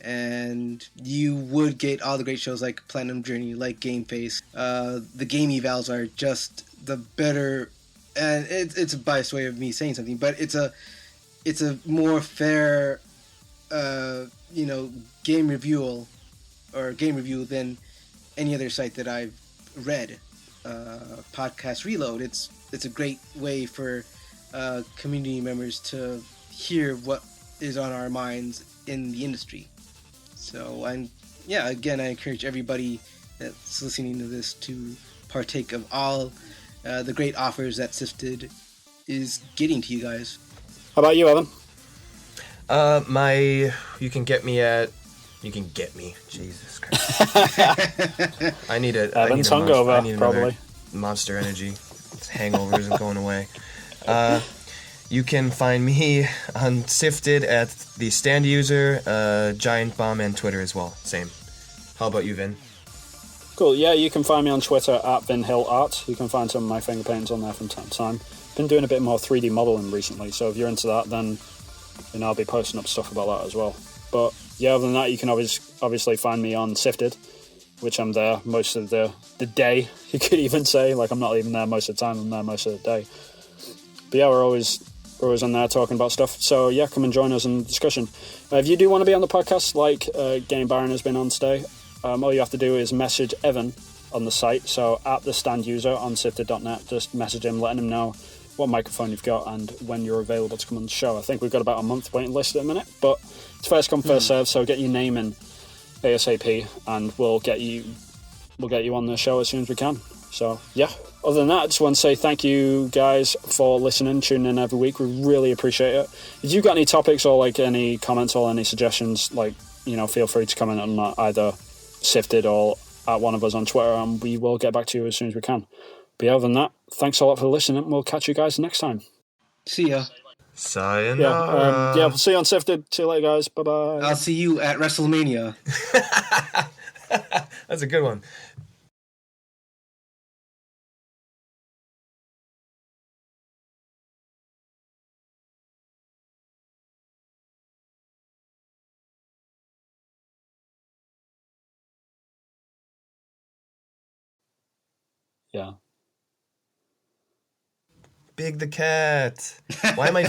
And you would get all the great shows like Platinum Journey, like Game Face. The game evals are just the better, and it's a biased way of me saying something, but it's a more fair, game review than any other site that I've read. Podcast Reload. It's a great way for community members to hear what is on our minds in the industry. So, again, I encourage everybody that's listening to this to partake of all the great offers that Sifted is getting to you guys. How about you, Evan? You can get me. Jesus Christ. I need Evan's hungover, probably. Monster Energy. Hangover isn't going away. You can find me on Sifted at the Stand User, Giant Bomb, and Twitter as well. Same. How about you, Vin? Cool. Yeah, you can find me on Twitter at VinHillArt. You can find some of my finger paintings on there from time to time. Been doing a bit more 3D modeling recently, so if you're into that, then I'll be posting up stuff about that as well. But yeah, other than that, you can obviously find me on Sifted, which I'm there most of the day. You could even say, like, I'm not even there most of the time. I'm there most of the day. But yeah, we're always on there talking about stuff. So yeah, come and join us in the discussion. If you do want to be on the podcast, like Game Baron has been on today, all you have to do is message Evan on the site. So at the Stand User on sifted.net, just message him, letting him know what microphone you've got and when you're available to come on the show. I think we've got about a month waiting list at the minute, but it's first come, first serve. So get your name in ASAP, and we'll get you on the show as soon as we can. So yeah, other than that, I just want to say thank you guys for listening, tuning in every week. We really appreciate it. If you've got any topics or like any comments or any suggestions, like, feel free to comment on either Sifted or at one of us on Twitter, and we will get back to you as soon as we can. But yeah, other than that, thanks a lot for listening. We'll catch you guys next time. See ya. Sayonara. We'll see you on Sifted. See you later, guys. Bye-bye. I'll see you at WrestleMania. That's a good one. Yeah. Big the cat. Why am I?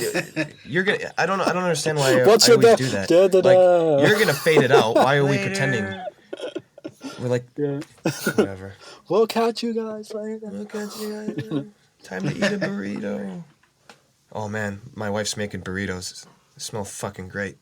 You're gonna. I don't understand why I What's always with do that. Da, da, da. Like, you're gonna fade it out. Why are we pretending? We're like, whatever. We'll catch you guys later. Time to eat a burrito. Oh man, my wife's making burritos. They smell fucking great.